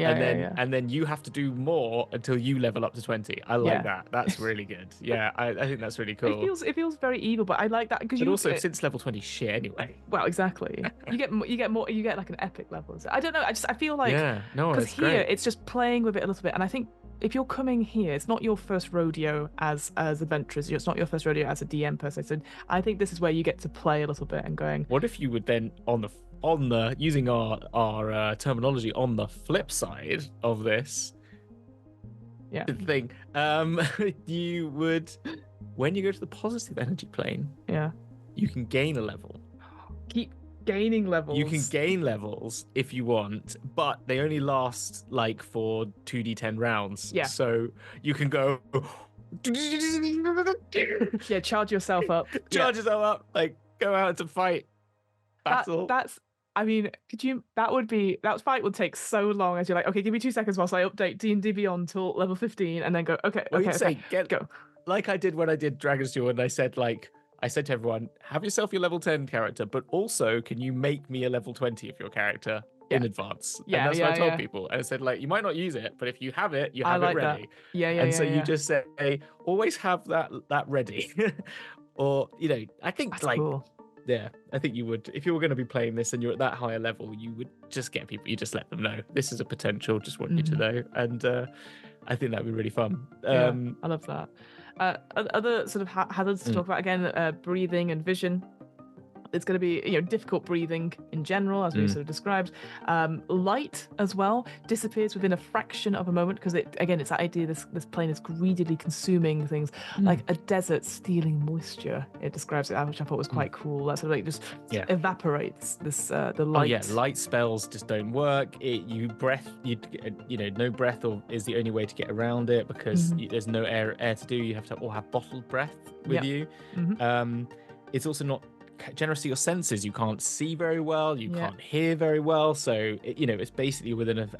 And then you have to do more until you level up to 20. I like that. That's really good. Yeah, I think that's really cool. It feels very evil, but I like that because since level 20 shit anyway. Well, exactly. You get more. You get like an epic level. I don't know. I feel like because here it's just playing with it a little bit, and I think if you're coming here, it's not your first rodeo as adventurers. It's not your first rodeo as a DM person. So I think this is where you get to play a little bit and going. What if you would then on the using our terminology, on the flip side of this thing, you would, when you go to the positive energy plane, you can gain a level. Keep gaining levels. You can gain levels if you want, but they only last like for 2d10 rounds. Yeah. So you can go charge yourself up. Yourself up, like go out to fight. Battle. I mean, that fight would take so long as you're like, okay, give me 2 seconds whilst I update D&D Beyond till level 15 and then go, okay, go. Like I did when I did Dragon's Duel, and I said to everyone, have yourself your level 10 character, but also can you make me a level 20 of your character in advance? And that's what I told people. And I said, like, you might not use it, but if you have it, you have it ready. So you just say, always have that ready. Or, I think that's cool. Yeah, I think you would. If you were going to be playing this and you're at that higher level, you would just get people, you just let them know, this is a potential, just want you to know. And I think that would be really fun. I love that. Other sort of hazards to talk about, again, breathing and vision. It's going to be difficult breathing in general, as we sort of described. Light as well disappears within a fraction of a moment, because it's that idea this plane is greedily consuming things, like a desert stealing moisture. It describes it, which I thought was quite cool. That sort of like just evaporates this the light. Oh yeah, light spells just don't work. No breath is the only way to get around it, because there's no air to do. You have to all have bottled breath with you. It's also not generous to your senses. You can't see very well, you can't hear very well, so it's basically within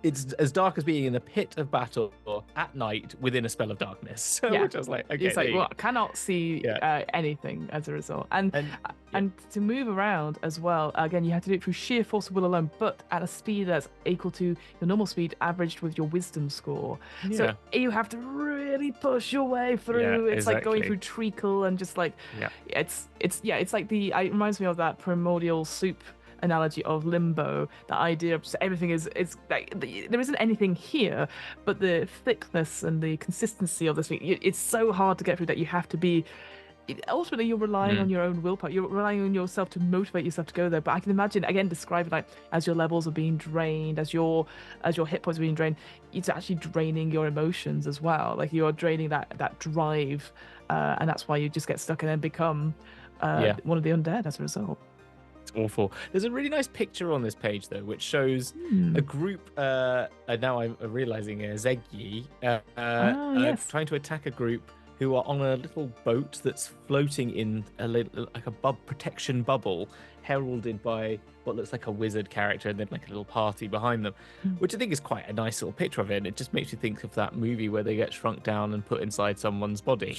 it's as dark as being in the pit of battle at night within a spell of darkness. So which I was like, okay, it's like, well, I cannot see anything as a result, and to move around as well, again, you have to do it through sheer force of will alone, but at a speed that's equal to your normal speed averaged with your wisdom score. So you have to really push your way through. It's like going through treacle, and just like it's like it reminds me of that primordial soup analogy of limbo. The idea of just everything is like there isn't anything here, but the thickness and the consistency of this thing, it's so hard to get through that you have to be. Ultimately, you're relying on your own willpower. You're relying on yourself to motivate yourself to go there. But I can imagine, again, describing like as your levels are being drained, as your hit points are being drained, it's actually draining your emotions as well. Like you're draining that drive, and that's why you just get stuck and then become one of the undead as a result. It's awful. There's a really nice picture on this page though, which shows a group. Now I'm realizing Zegyi trying to attack a group who are on a little boat that's floating in a little like a protection bubble, heralded by what looks like a wizard character, and then like a little party behind them, which I think is quite a nice little picture of it. And it just makes you think of that movie where they get shrunk down and put inside someone's body.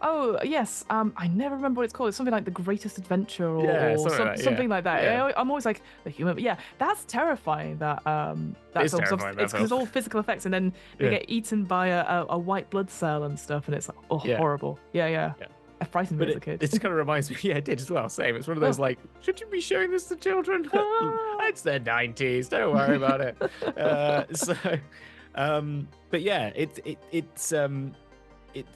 Oh yes, I never remember what it's called. It's something like The Greatest Adventure, or something like that. Yeah. I'm always like the human, but that's terrifying. That's because it's all physical effects, and then they get eaten by a white blood cell and stuff, and it's like horrible. Yeah. It frightened me as a kid. It just kind of reminds me. Yeah, it did as well. Same. It's one of those like, should you be showing this to children? It's the 90s. Don't worry about it. But yeah,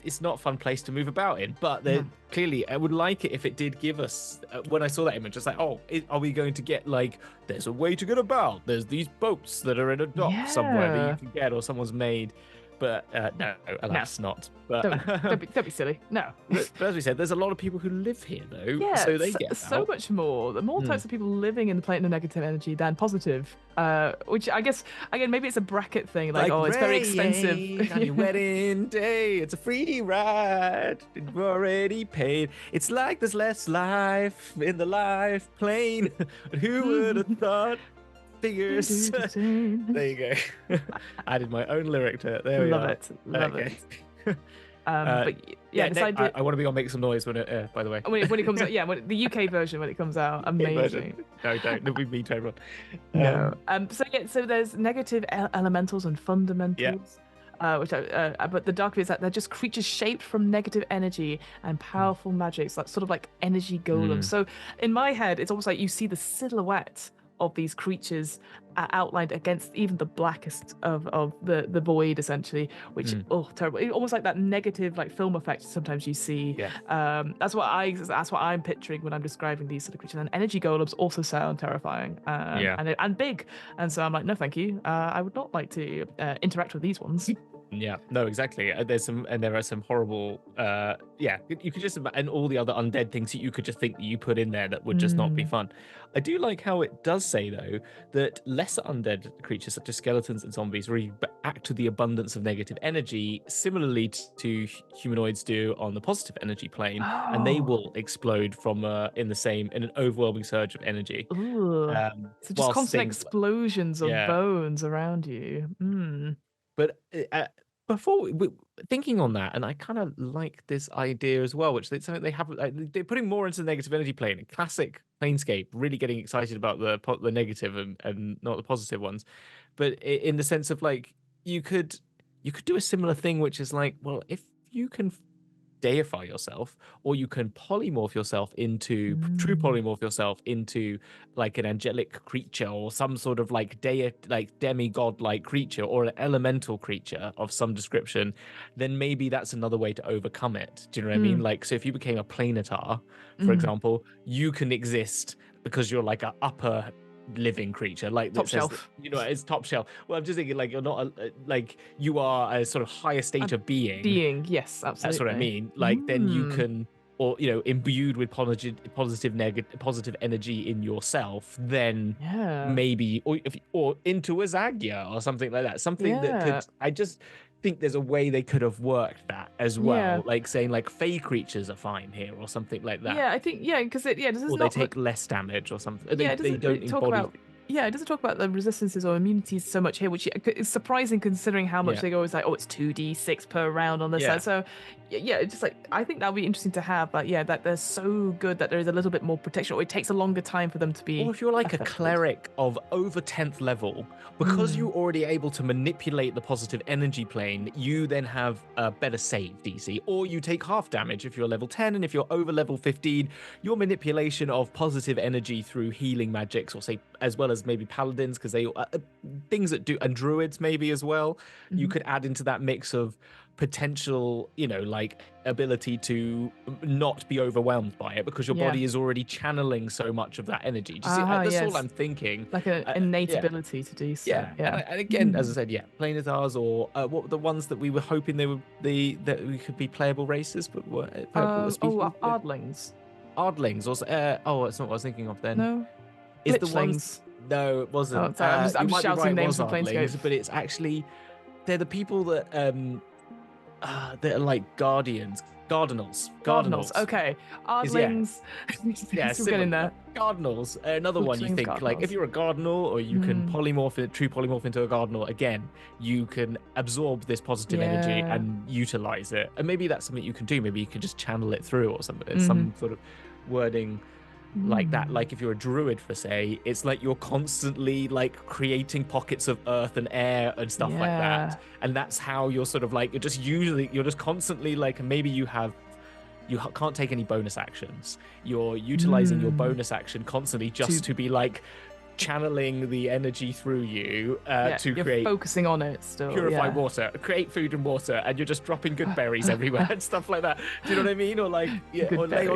it's not a fun place to move about in, but clearly I would like it if it did give us, when I saw that image, it's like, are we going to get like, there's a way to get about, there's these boats that are in a dock somewhere that you can get, or someone's made, But no, alas, not. But don't be silly. No. But as we said, there's a lot of people who live here, though. Yeah, so they get so much more. The more types of people living in the plane of negative energy than positive. Which I guess, again, maybe it's a bracket thing. Like oh, it's very expensive. On your wedding day, it's a free ride. You've already paid. It's like there's less life in the life plane. Who would have thought? Figures. There you go. I did my own lyric to it. There we Love are. Love it. But yeah, this idea. I want to be on Make Some Noise when it. By the way, when it comes out, yeah, the UK version when it comes out, amazing. No, don't. It'll be me, everyone. No. So there's negative elementals and fundamentals. Yeah. But the dark view is that they're just creatures shaped from negative energy and powerful magics, like sort of like energy golems. So in my head, it's almost like you see the silhouette of these creatures outlined against even the blackest of the void, essentially, which terrible. Almost like that negative like film effect sometimes you see. Yeah. That's what I'm picturing when I'm describing these sort of creatures. And energy golems also sound terrifying. And big. And so I'm like, no, thank you. I would not like to interact with these ones. Yeah, no, exactly. There are some horrible, you could just, and all the other undead things that you could just think that you put in there that would just not be fun. I do like how it does say, though, that lesser undead creatures such as skeletons and zombies react to the abundance of negative energy, similarly to humanoids do on the positive energy plane, and they will explode from in an overwhelming surge of energy. So just constant explosions of bones around you. But thinking on that, and I kind of like this idea as well, which something they have. They're putting more into the negative energy plane. Classic Planescape, really getting excited about the negative and not the positive ones. But in the sense of like you could do a similar thing, which is like, well, if you can deify yourself, or you can polymorph yourself into true polymorph yourself into like an angelic creature or some sort of like demigod like creature or an elemental creature of some description, then maybe that's another way to overcome it. Do you know what I mean? Like, so if you became a planetar, for example, you can exist because you're like an upper living creature, like top shelf, it's top shelf. Well, I'm just thinking like you're not like you are a sort of higher state of being. Yes, absolutely, that's what I mean. Like then you can, or imbued with positive energy in yourself, then maybe or into a Zagya or something like that, something that could, I just think there's a way they could have worked that as well, like saying like fey creatures are fine here or something like that. I think because or they take less damage or something. They don't embody. It doesn't talk about the resistances or immunities so much here, which is surprising considering how much they go. It's like, it's 2d6 per round on this side. So it's just like, I think that'll be interesting to have, but that they're so good that there is a little bit more protection, or it takes a longer time for them to be. Or if you're like a cleric of over 10th level, because you're already able to manipulate the positive energy plane, you then have a better save DC, or you take half damage if you're level 10, and if you're over level 15, your manipulation of positive energy through healing magics, or say as well as maybe paladins, because they things that do, and druids maybe as well, you could add into that mix of potential like ability to not be overwhelmed by it, because your body is already channeling so much of that energy. Do you see? That's all I'm thinking, like an innate ability to do so. And again, as I said, planetars, or what were the ones that we were hoping they would be, that we could be playable races, but Ardlings, or that's not what I was thinking of then. No, is the ones. No, it wasn't. I'm just shouting names from Planescape, but it's actually, they're the people that are like guardians, cardinals. Okay, Ardlings. Still getting there. Cardinals. Another one you think cardinals. Like if you're a cardinal, or you can true polymorph into a cardinal. Again, you can absorb this positive energy and utilize it, and maybe that's something you can do. Maybe you can just channel it through, or something. Some sort of wording like that. Like if you're a druid, for say, it's like you're constantly like creating pockets of earth and air and stuff like that, and that's how you're sort of like, you're just constantly like, maybe you can't take any bonus actions, you're utilizing your bonus action constantly just to be like channeling the energy through you to create, focusing on it still, purify water, create food and water, and you're just dropping good berries everywhere and stuff like that. Do you know what I mean? Or like or lay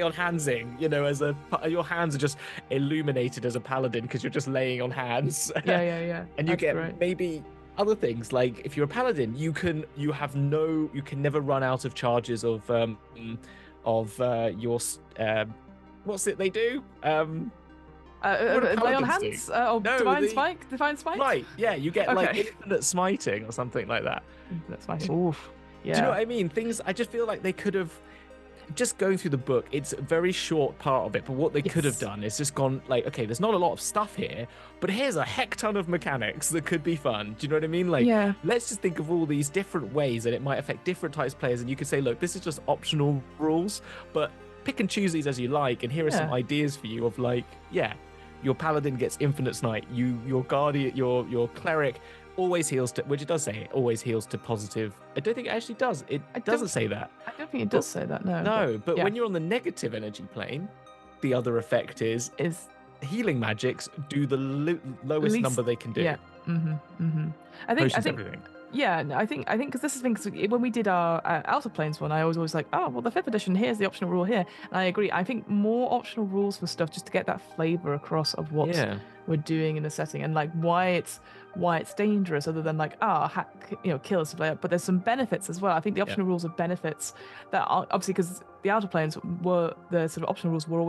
on handsing, as your hands are just illuminated as a paladin because you're just laying on hands. And you get maybe other things, like if you're a paladin, you can never run out of charges of your what's it they do? What do Lay on paladins do? hands? Or No, divine spike? Divine smite? Right, yeah, you get like Okay. infinite smiting or something like that. Infinite smiting. Oof. Yeah. Do you know what I mean? Things, I just feel like they could have, just going through the book, it's a very short part of it, but what they could have done is just gone like, okay, there's not a lot of stuff here, but here's a heck ton of mechanics that could be fun. Do you know what I mean? Like, let's just think of all these different ways that it might affect different types of players, and you could say, look, this is just optional rules, but pick and choose these as you like, and here are some ideas for you of like, your paladin gets infinite smite, your guardian, your cleric always heals to, which it does say, it always heals to positive. I don't think it actually does. It doesn't say that. I don't think it does say that, no. No, but when you're on the negative energy plane, the other effect is healing magics do the lowest number they can do. Yeah. I think everything. Yeah, I think because this is the thing, when we did our Outer Planes one, I was always like, oh, well, the 5th edition, here's the optional rule here. And I agree. I think more optional rules for stuff just to get that flavor across of what we're doing in the setting and like why it's dangerous, other than like, kill us, but there's some benefits as well. I think the optional rules are benefits that are obviously, because the Outer Planes were, the sort of optional rules were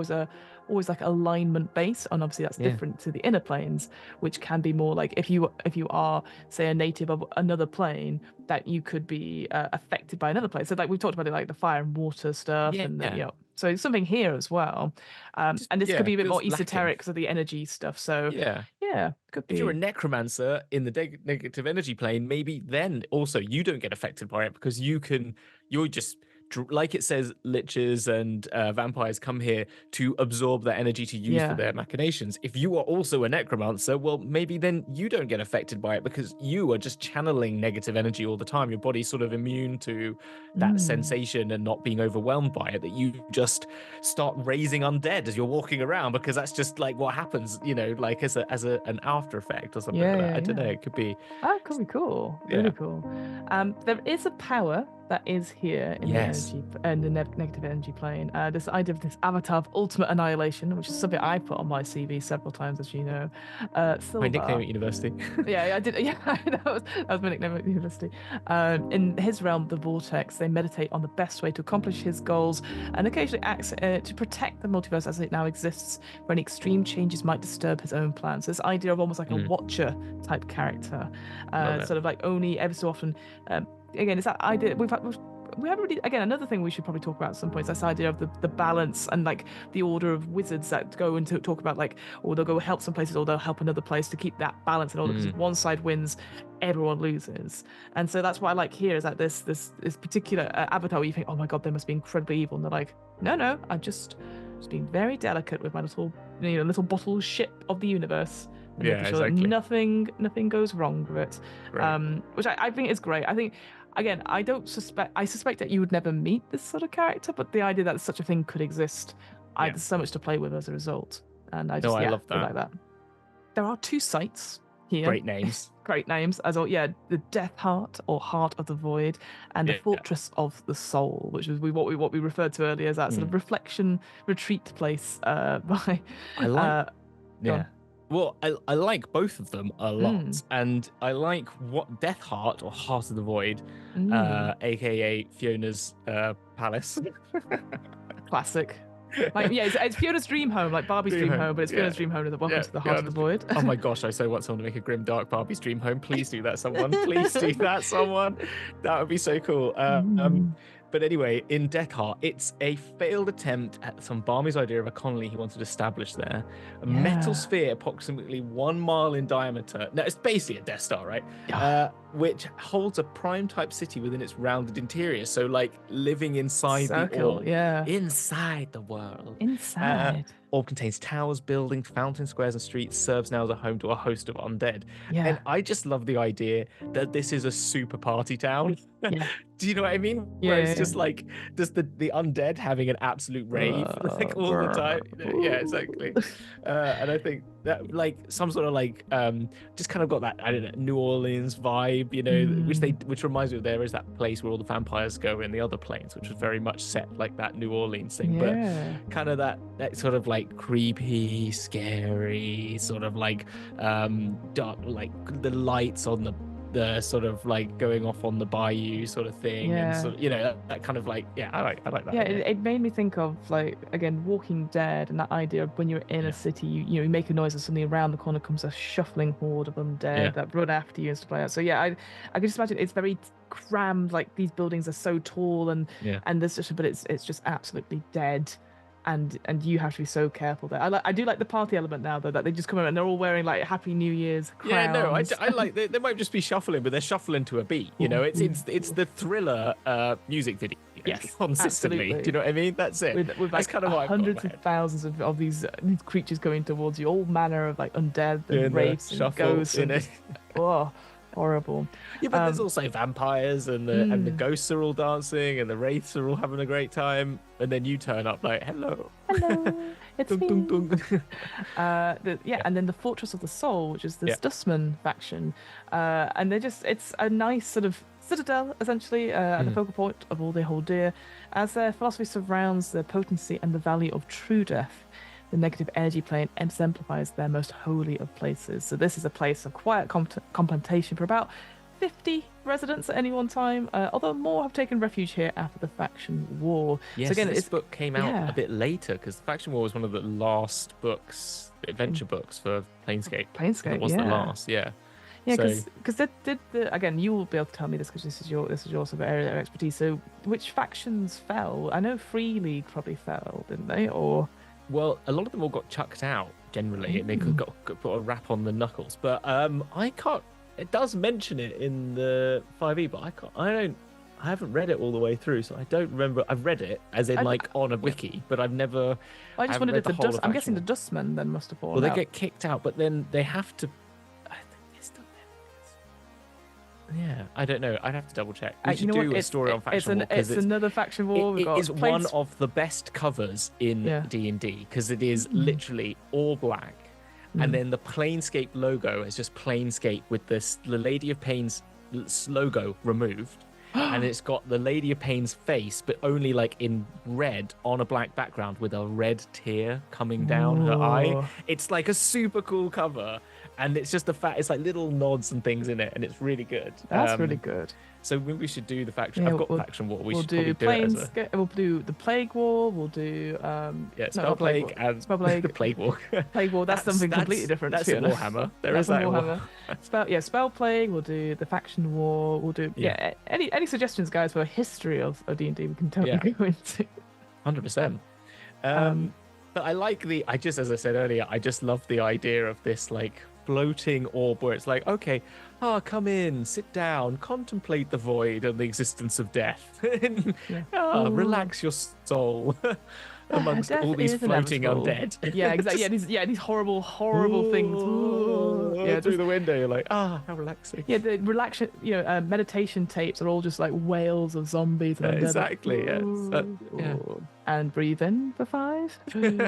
always like alignment based, and obviously that's different to the Inner Planes, which can be more like if you are, say, a native of another plane, that you could be affected by another plane. So like we've talked about it, like the fire and water stuff, and so something here as well. And this could be a bit more esoteric because of the energy stuff. So could be. If you're a necromancer in the negative energy plane, maybe then also you don't get affected by it, because you're just, like it says, liches and vampires come here to absorb that energy to use for their machinations. If you are also a necromancer, well, maybe then you don't get affected by it, because you are just channeling negative energy all the time. Your body's sort of immune to that sensation and not being overwhelmed by it, that you just start raising undead as you're walking around, because that's just like what happens, like as an after effect or something like that. I don't know. It could be. Oh, it could be cool. Really cool. There is a power that is here in the energy and the negative energy plane. This idea of this avatar of ultimate annihilation, which is something I put on my CV several times, as you know. My nickname at university. I did. Yeah, that was my nickname at university. In his realm, the Vortex, they meditate on the best way to accomplish his goals, and occasionally acts to protect the multiverse as it now exists, where any extreme changes might disturb his own plans. So this idea of almost like a Watcher type character, sort of like only ever so often. Again, it's that idea we haven't really, again, another thing we should probably talk about at some point is this idea of the balance and like the order of wizards that go into talk about, like, or they'll go help some places or they'll help another place to keep that balance in order, because if one side wins, everyone loses. And so that's what I like here, is that this particular avatar where you think, oh my god, they must be incredibly evil, and they're like, no, I'm just being very delicate with my little bottle ship of the universe. And making sure that nothing goes wrong with it, right. Which I think is great. I think, again, I suspect that you would never meet this sort of character, but the idea that such a thing could exist, there's so much to play with as a result, and I love that. Like that. There are 2 sites here. Great names. Great names as well. The Death Heart, or Heart of the Void, and the Fortress of the Soul, which is what we referred to earlier as that sort of reflection retreat place. Well, I like both of them a lot, and I like what Death Heart, or Heart of the Void, aka Fiona's palace. Classic. Like, it's Fiona's dream home, like Barbie's dream home, but it's Fiona's dream home. Welcome to the Heart of the Void. Oh my gosh, I so want someone to make a grim dark Barbie's dream home. Please do that, someone. Please do that, someone. That would be so cool. But anyway, in Death Heart, it's a failed attempt at some Barmy's idea of a colony he wanted to establish there. A metal sphere approximately 1 mile in diameter. Now, it's basically a Death Star, right? Yeah. Which holds a prime-type city within its rounded interior. So, like, living inside the orb. Inside the world. Inside. Orb contains towers, buildings, fountain squares, and streets, serves now as a home to a host of undead. Yeah. And I just love the idea that this is a super party town. Yeah. Do you know what I mean? Where it's just like, just the undead having an absolute rave like all the time. Yeah, exactly. And I think that, like, some sort of like just kind of got that, I don't know, New Orleans vibe, which reminds me of, there is that place where all the vampires go in the other planes, which was very much set like that New Orleans thing, but kind of that sort of like creepy, scary sort of like dark, like the lights on the the sort of like going off on the bayou sort of thing, and sort of, that kind of like, I like that. Yeah, it made me think of, like, again, Walking Dead, and that idea of when you're in a city, you make a noise and suddenly around the corner comes a shuffling horde of undead that run after you and stuff like that. So yeah, I can just imagine it's very crammed, like these buildings are so tall, and there's just, but it's just absolutely dead. And you have to be so careful there. I do like the party element now, though, that they just come out and they're all wearing like Happy New Year's crowns. I like they might just be shuffling, but they're shuffling to a beat. It's the Thriller music video. Yes, consistently. Absolutely. Do you know what I mean? That's it. With like kind of hundreds of thousands of these creatures going towards you, all manner of like undead and wraiths and ghosts. Oh, horrible. Yeah, but there's also vampires, and the ghosts are all dancing, and the wraiths are all having a great time, and then you turn up like, hello, it's me. And then the Fortress of the Soul, which is this Dustman faction, and it's a nice sort of citadel, essentially, at the focal point of all they hold dear, as their philosophy surrounds the potency and the value of true death. The negative energy plane exemplifies their most holy of places. So this is a place of quiet contemplation for about 50 residents at any one time, although more have taken refuge here after the faction war. Yes, so again, this book came out a bit later, because the faction war was one of the last books, adventure books for Planescape. It wasn't the last, Yeah, because again, you will be able to tell me this because this is your sort of area of expertise. So which factions fell? I know Free League probably fell, didn't they? Or well, a lot of them all got chucked out generally, and they got put a wrap on the knuckles. But I can't. It does mention it in the 5e, but I haven't read it all the way through, so I don't remember. I've read it as in on a wiki, but I've never. I just wondered if I'm guessing the Dustmen then must have fallen. Well, they get kicked out, but then they have to. I think they're still there. Yeah, I don't know. I'd have to double check. We should do a story on faction war. It's another faction war. It is one of the best covers in D&D, because it is literally all black. And then the Planescape logo is just Planescape with the Lady of Pain's logo removed. And it's got the Lady of Pain's face, but only like in red on a black background with a red tear coming down her eye. It's like a super cool cover. And it's just it's like little nods and things in it, and it's really good. That's really good. So we should do the faction. I've got faction war. We'll do We'll do the Plague War. We'll do Spell Plague and Spell Plague. The Plague War. Plague War. That's something completely different. That's a Warhammer. There is that Warhammer. Spell Plague. We'll do the faction war. We'll do any suggestions, guys, for a history of D&D we can totally go into. 100%. But I like as I said earlier, I just love the idea of this like floating orb where it's like, okay, come in, sit down, contemplate the void and the existence of death. Relax your soul amongst all these floating undead. Yeah, exactly. These horrible things. Through the window, you're like, how relaxing. Yeah, the relaxation, meditation tapes are all just like wails of zombies and undead. Exactly. And breathe in for 5. And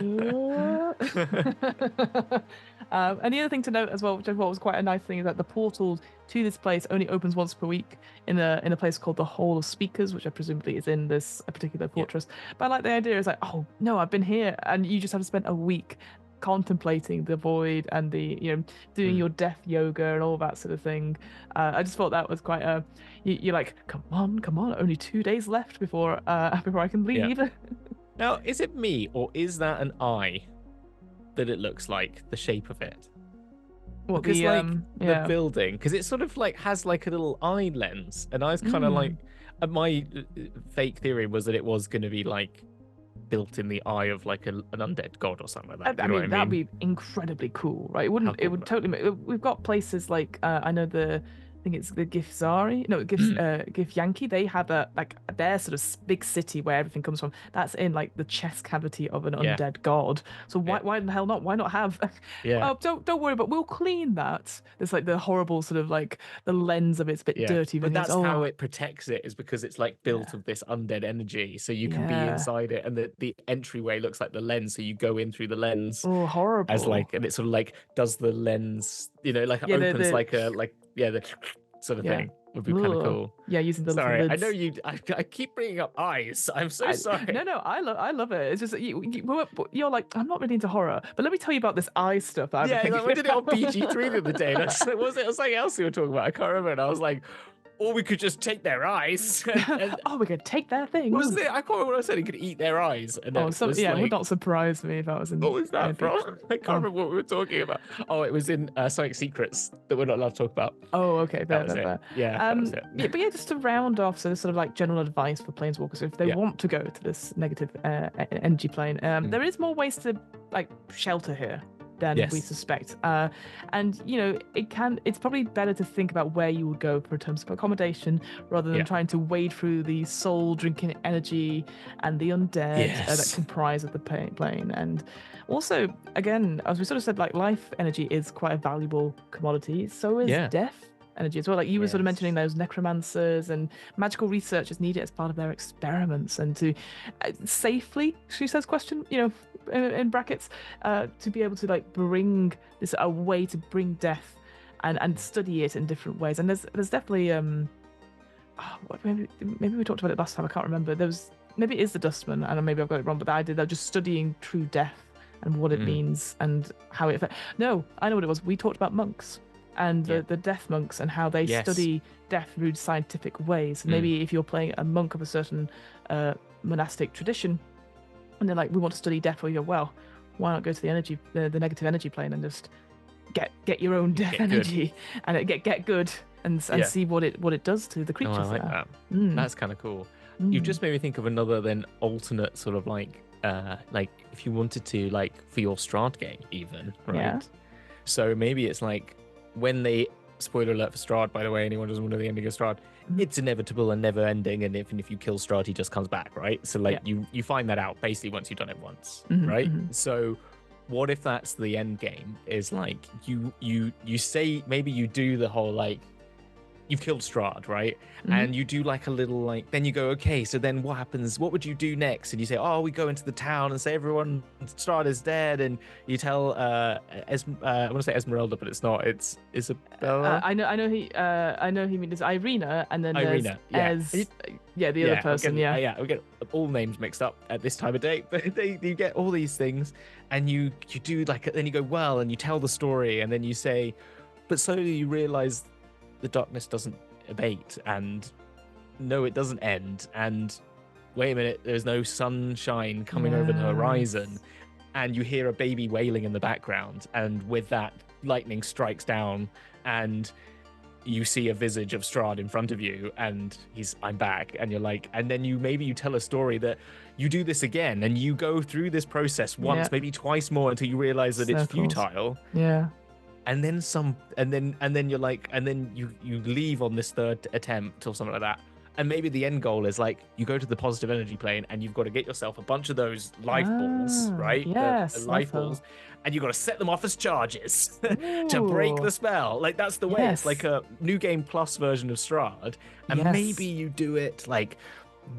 the other thing to note as well, which I thought was quite a nice thing, is that the portal to this place only opens once per week in a place called the Hall of Speakers, which I presumably is in this particular fortress. But I like the idea. It's like, oh no, I've been here, and you just have to spend a week contemplating the void and the doing your death yoga and all that sort of thing. I just thought that was quite you're like, come on, only 2 days left before I can leave. Now, is it me, or is that an eye that it looks like, the shape of it? What, because the building, because it sort of like has like a little eye lens, and I was kind of like, my fake theory was that it was going to be like built in the eye of like an undead god or something like that. I mean, that'd be incredibly cool, right? It would totally we've got places like I know I think it's the Gif Yankee. They have their sort of big city where everything comes from. That's in like the chest cavity of an undead god. So why the hell not? Why not have? Oh, don't worry, but we'll clean that. There's like the horrible sort of like the lens of it's a bit dirty. But that's how it protects it, is because it's like built of this undead energy, so you can be inside it, and the entryway looks like the lens, so you go in through the lens. Oh, horrible! As like, and it sort of like does the lens, like opens the sort of thing. would be kind of cool. Yeah, using the little Sorry, lids. I know you. I keep bringing up eyes. I'm so sorry. No, I love it. It's just you're like, I'm not really into horror, but let me tell you about this eye stuff. That Yeah, like, we did it on BG3 the other day. And what was it? It was something else we were talking about. I can't remember. And I was like, or we could just take their eyes. Oh, we could take their things. What was it? I can't remember what I said. You could eat their eyes. And yeah, it would not surprise me if that was in. What was that from? I can't remember what we were talking about. Oh, it was in Sonic Secrets that we're not allowed to talk about. Oh, okay, fair. Yeah, that was it. But yeah, just to round off, so this sort of like general advice for planeswalkers, if they want to go to this negative energy plane, there is more ways to like shelter here than we suspect. And it's probably better to think about where you would go for terms of accommodation rather than trying to wade through the soul drinking energy and the undead that comprise of the plane. And also, again, as we sort of said, like life energy is quite a valuable commodity. So is death energy as well. Like you were sort of mentioning those necromancers and magical researchers need it as part of their experiments and to safely, she says, question, in brackets, to be able to like bring this a way to bring death and study it in different ways. And there's definitely maybe we talked about it last time. I can't remember. Maybe it is the Dustman, and maybe I've got it wrong. But the idea they're just studying true death and what it means and how it affects. No, I know what it was. We talked about monks and the death monks and how they study death through scientific ways. Maybe if you're playing a monk of a certain monastic tradition, and they're like, we want to study death, well, you go, well, why not go to the negative energy plane and just get your own death energy and get good and see what it does to the creatures. I like that. That's kind of cool. You've just made me think of another then alternate sort of like if you wanted to like for your Strahd game even, right? Yeah. So maybe it's like when they, spoiler alert for Strahd, by the way, anyone doesn't want to know the ending of Strahd, it's inevitable and never ending, and if you kill Strahd, he just comes back, right? So like you find that out basically once you've done it once, right? So what if that's the end game? Is like you say maybe you do the whole like you've killed Strahd, right? And you do like a little like, then you go, okay, so then what happens? What would you do next? And you say, oh, we go into the town and say everyone, Strahd is dead. And you tell, I want to say Esmeralda, but it's not. It's Isabella. I know he means Irina, and then Irina, the other person, we get all names mixed up at this time of day. But you get all these things, and you do like, then you go, well, and you tell the story, and then you say, but slowly you realize the darkness doesn't abate, and no, it doesn't end, and wait a minute, there's no sunshine coming over the horizon, and you hear a baby wailing in the background, and with that lightning strikes down, and you see a visage of Strahd in front of you, and I'm back, and you're like, and then you tell a story that you do this again, and you go through this process once, maybe twice more, until you realize that it's futile. And then you're like, and then you leave on this third attempt or something like that. And maybe the end goal is like you go to the positive energy plane and you've got to get yourself a bunch of those life balls, right? Yes, the life balls. And you've got to set them off as charges to break the spell. Like that's the way. It's like a new game plus version of Strahd. And maybe you do it like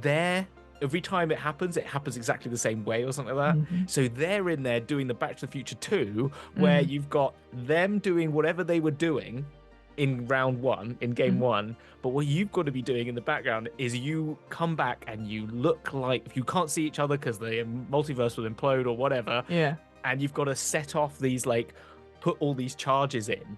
there. Every time it happens exactly the same way or something like that. So they're in there doing the Back to the Future 2, where you've got them doing whatever they were doing in round one, in game one. But what you've got to be doing in the background is you come back and you look like, if you can't see each other because the multiverse will implode or whatever. And you've got to set off these, like, put all these charges in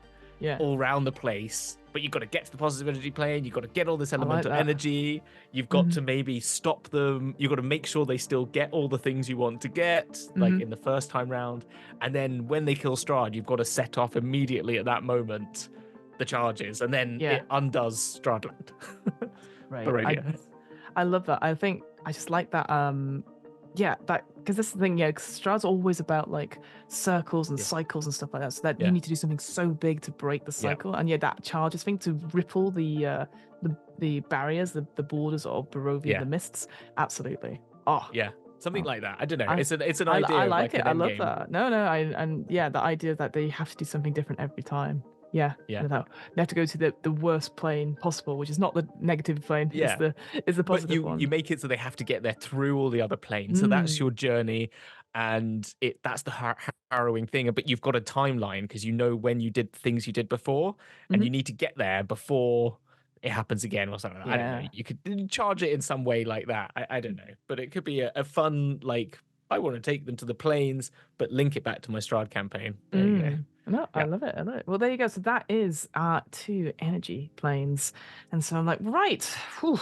all around the place. But you've got to get to the positive energy plane. You've got to get all this elemental energy. You've got to maybe stop them. You've got to make sure they still get all the things you want to get, like in the first time round. And then when they kill Strahd, you've got to set off immediately at that moment the charges. And then it undoes Strahdland. Right. I love that. I think I just like that. That because that's the thing, Strahd's always about like circles and cycles and stuff like that. So that you need to do something so big to break the cycle, and that charges thing to ripple the barriers, the borders of Barovia, the mists. Absolutely. Something like that. I don't know. It's an idea. I like it. I love game. that. No. The idea that they have to do something different every time. They have to go to the worst plane possible, which is not the negative plane. It's the positive one. You make it so they have to get there through all the other planes. So that's your journey, and that's the harrowing thing. But you've got a timeline because you know when you did things you did before, and you need to get there before it happens again or something. I don't know. You could charge it in some way like that. I don't know. But it could be a fun, like, I want to take them to the plains, but link it back to my Strahd campaign. There you go. No, I love it. I love it. Well, there you go. So that is our 2 energy planes. And so I'm like, right. Whew.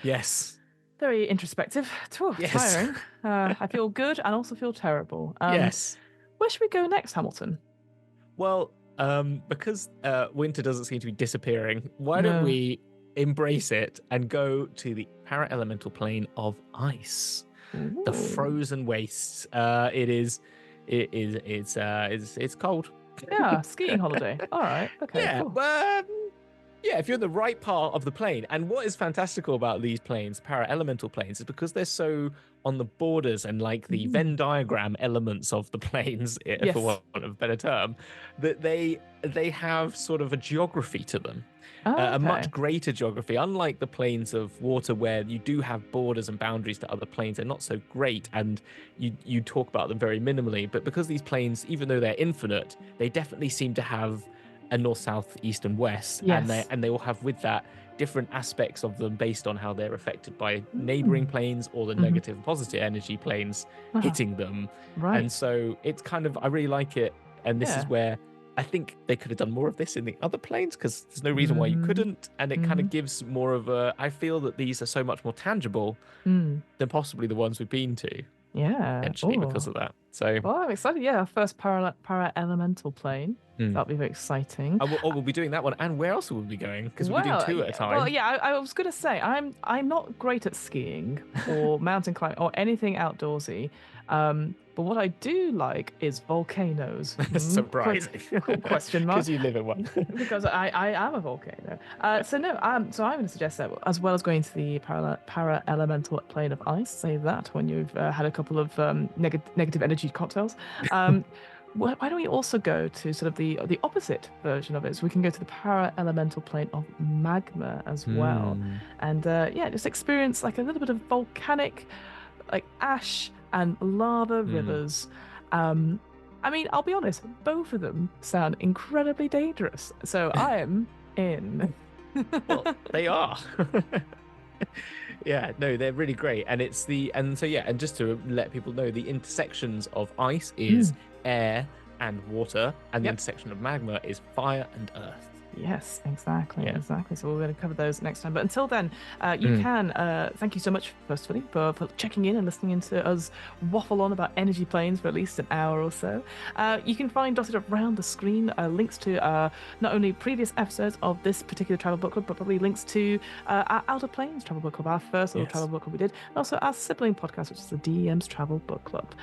Yes. Very introspective. Tiring. I feel good and also feel terrible. Yes. Where should we go next, Hamilton? Well, because winter doesn't seem to be disappearing, why don't we embrace it and go to the para-elemental plane of ice, the frozen wastes. It's cold. Yeah, skiing holiday. All right. Okay. Yeah. Cool. Yeah, if you're in the right part of the plane. And what is fantastical about these planes, para-elemental planes, is because they're so on the borders and like the Venn diagram elements of the planes, for want of a better term, that they have sort of a geography to them. A much greater geography, unlike the planes of water where you do have borders and boundaries to other planes. They're not so great, and you talk about them very minimally. But because these planes, even though they're infinite, they definitely seem to have a north, south, east, and west, and they all have with that different aspects of them based on how they're affected by neighboring planes or the negative and positive energy planes hitting them. Right. And so it's kind of, I really like it, and this is where I think they could have done more of this in the other planes, because there's no reason why you couldn't, and it kind of gives more of a, I feel that these are so much more tangible than possibly the ones we've been to. Yeah. Potentially because of that. So. Well, I'm excited. Yeah, our first para-elemental plane. That'll be very exciting. We'll be doing that one. And where else will we be going? Because we'll be doing 2 at a time. Well, yeah, I was going to say, I'm not great at skiing or mountain climbing or anything outdoorsy. But what I do like is volcanoes. Surprising. Cool question mark. Because you live in one. Because I am a volcano. So I'm going to suggest that as well as going to the para-elemental plane of ice, say that when you've had a couple of negative energy cocktails. Why don't we also go to sort of the opposite version of it? So we can go to the para-elemental plane of magma as well. And just experience like a little bit of volcanic, like ash and lava rivers. I mean, I'll be honest, both of them sound incredibly dangerous. So I am in. Well, they are. Yeah, no, they're really great. And and just to let people know, the intersections of ice is air and water, and the intersection of magma is fire and earth. Yes, exactly. So we're going to cover those next time. But until then, you can, thank you so much, firstly, for checking in and listening into us waffle on about energy planes for at least an hour or so. You can find dotted around the screen links to not only previous episodes of this particular travel book club, but probably links to our Outer Planes travel book club, our first little travel book club we did, and also our sibling podcast, which is the DM's Travel Book Club,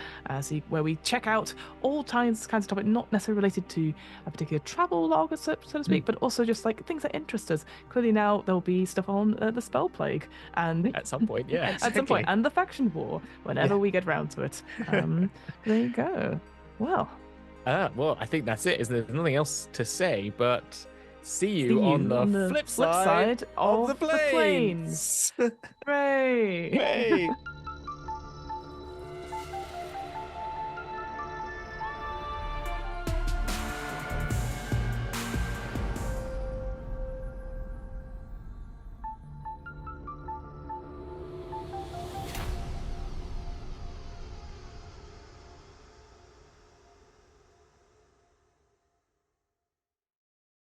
where we check out all kinds of topics, not necessarily related to a particular travel log, so to speak, but also just like things that interest us. Clearly now there'll be stuff on the spell plague, and at some point, at some point, and the faction war whenever we get round to it. There you go. Well, I think that's it. There's nothing else to say, but see you on the flip side of the planes. Hooray!